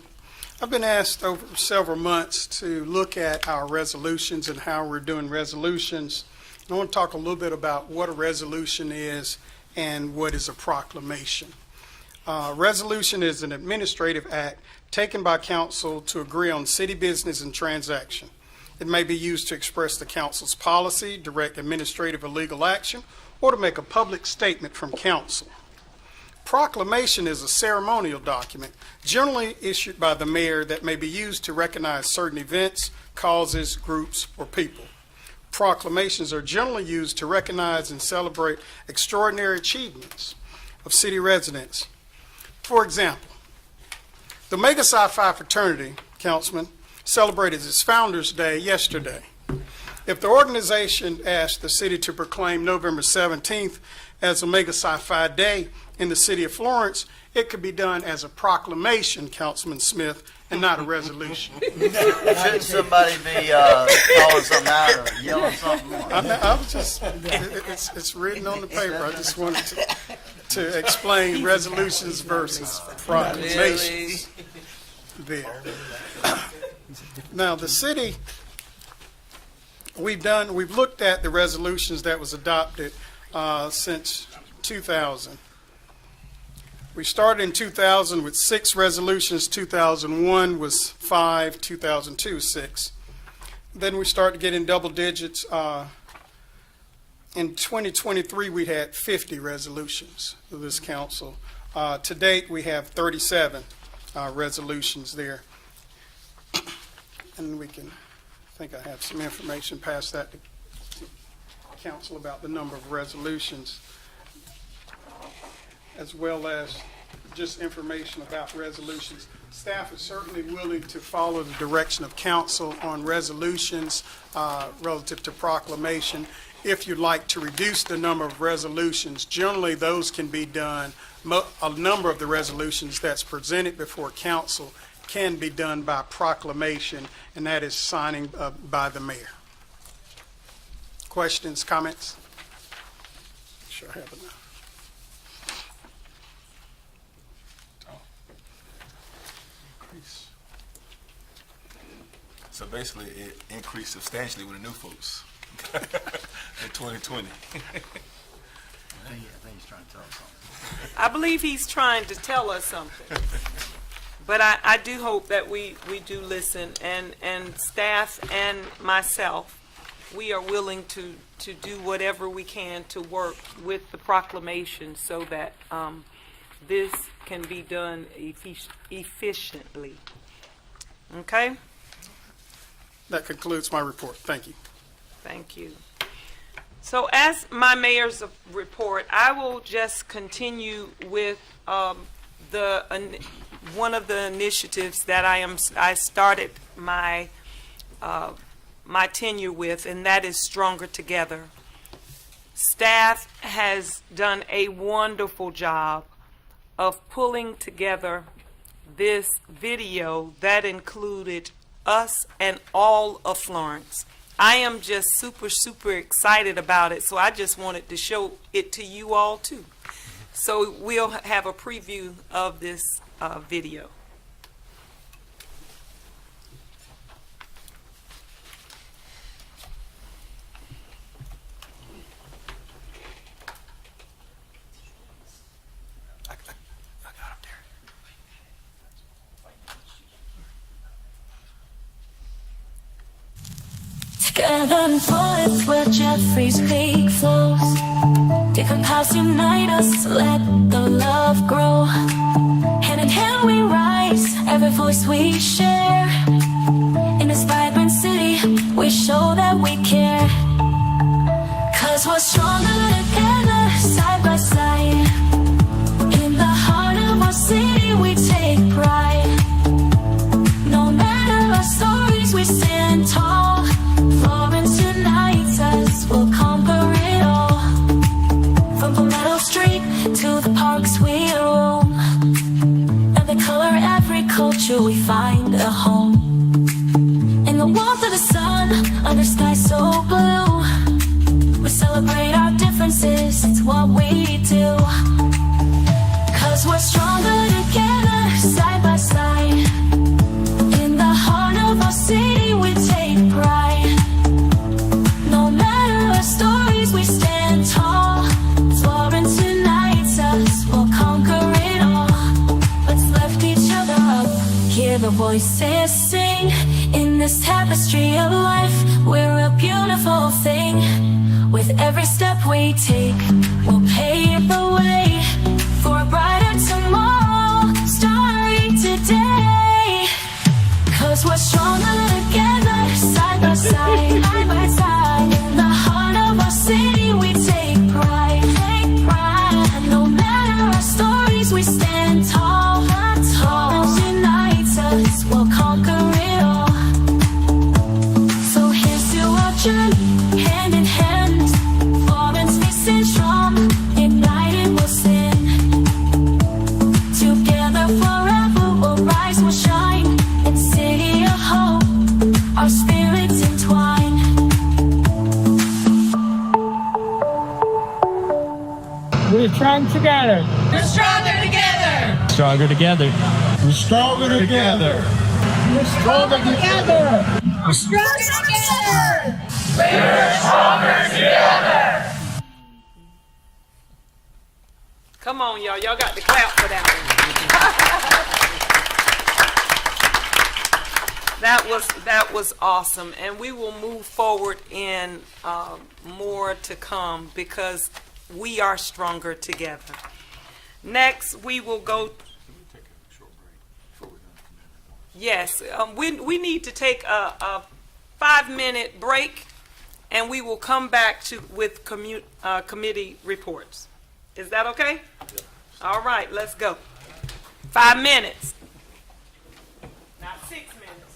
I've been asked over several months to look at our resolutions and how we're doing resolutions. I want to talk a little bit about what a resolution is and what is a proclamation. Resolution is an administrative act taken by council to agree on city business and transaction. It may be used to express the council's policy, direct administrative or legal action, or to make a public statement from council. Proclamation is a ceremonial document generally issued by the mayor that may be used to recognize certain events, causes, groups, or people. Proclamations are generally used to recognize and celebrate extraordinary achievements of city residents. For example, the Omega Psi Phi fraternity, Councilman, celebrated its Founders Day yesterday. If the organization asked the city to proclaim November 17th as Omega Psi Phi Day in the city of Florence, it could be done as a proclamation, Councilman Smith, and not a resolution. Shouldn't somebody be calling something out or yelling something? I was just, it's written on the paper. I just wanted to explain resolutions versus proclamations there. Now, the city, we've looked at the resolutions that was adopted since 2000. We started in 2000 with 6 resolutions. 2001 was 5. 2002 was 6. Then we started getting double digits. In 2023, we had 50 resolutions of this council. To date, we have 37 resolutions there. And we can, I think I have some information past that to council about the number of resolutions, as well as just information about resolutions. Staff is certainly willing to follow the direction of council on resolutions relative to proclamation. If you'd like to reduce the number of resolutions, generally those can be done, a number of the resolutions that's presented before council can be done by proclamation, and that is signing by the mayor. Questions, comments? Sure, I have enough. So basically, it increased substantially with the new folks in 2020. I think he's trying to tell us something. I believe he's trying to tell us something. But I do hope that we do listen, and staff and myself, we are willing to do whatever we can to work with the proclamation so that this can be done efficiently. Okay? That concludes my report. Thank you. Thank you. So as my mayor's report, I will just continue with one of the initiatives that I started my my tenure with, and that is Stronger Together. Staff has done a wonderful job of pulling together this video that included us and all of Florence. I am just super excited about it, so I just wanted to show it to you all too. So we'll have a preview of this video. Together in Florence where Jeffrey's Peak flows, different paths unite us, let the love grow. Hand in hand we rise, every voice we share. In this vibrant city, we show that we care. 'Cause we're stronger together, side by side. In the heart of our city we take pride. No matter our stories, we stand tall. Florence unites us, we'll conquer it all. From Palmetto Street to the parks we roam. Every color, every culture, we find a home. In the warmth of the sun, under sky so blue, we celebrate our differences, it's what we do. 'Cause we're stronger together, side by side. In the heart of our city we take pride. No matter our stories, we stand tall. Florence unites us, we'll conquer it all. voices sing. In this tapestry of life, we're a beautiful thing. With every step we take, we'll pave the way for a brighter tomorrow, starting today. 'Cause we're stronger together, side by side, side by side. In the heart of our city, we take pride, take pride. No matter our stories, we stand tall, tall. What unites us, we'll conquer it all. So here's to our journey, hand in hand. Florence facing strong, united we'll stand. Together forever, we'll rise, we'll shine. In city of hope, our spirits entwine. We're strong together. We're stronger together. Stronger together. We're stronger together. We're stronger together. We're stronger together. We're stronger together. Come on, y'all. Y'all got to clap for that one. That was awesome, and we will move forward in more to come because we are stronger together. Next, we will go. Yes, we need to take a 5-minute break, and we will come back with committee reports. Is that okay? All right, let's go. 5 minutes. Not 6 minutes.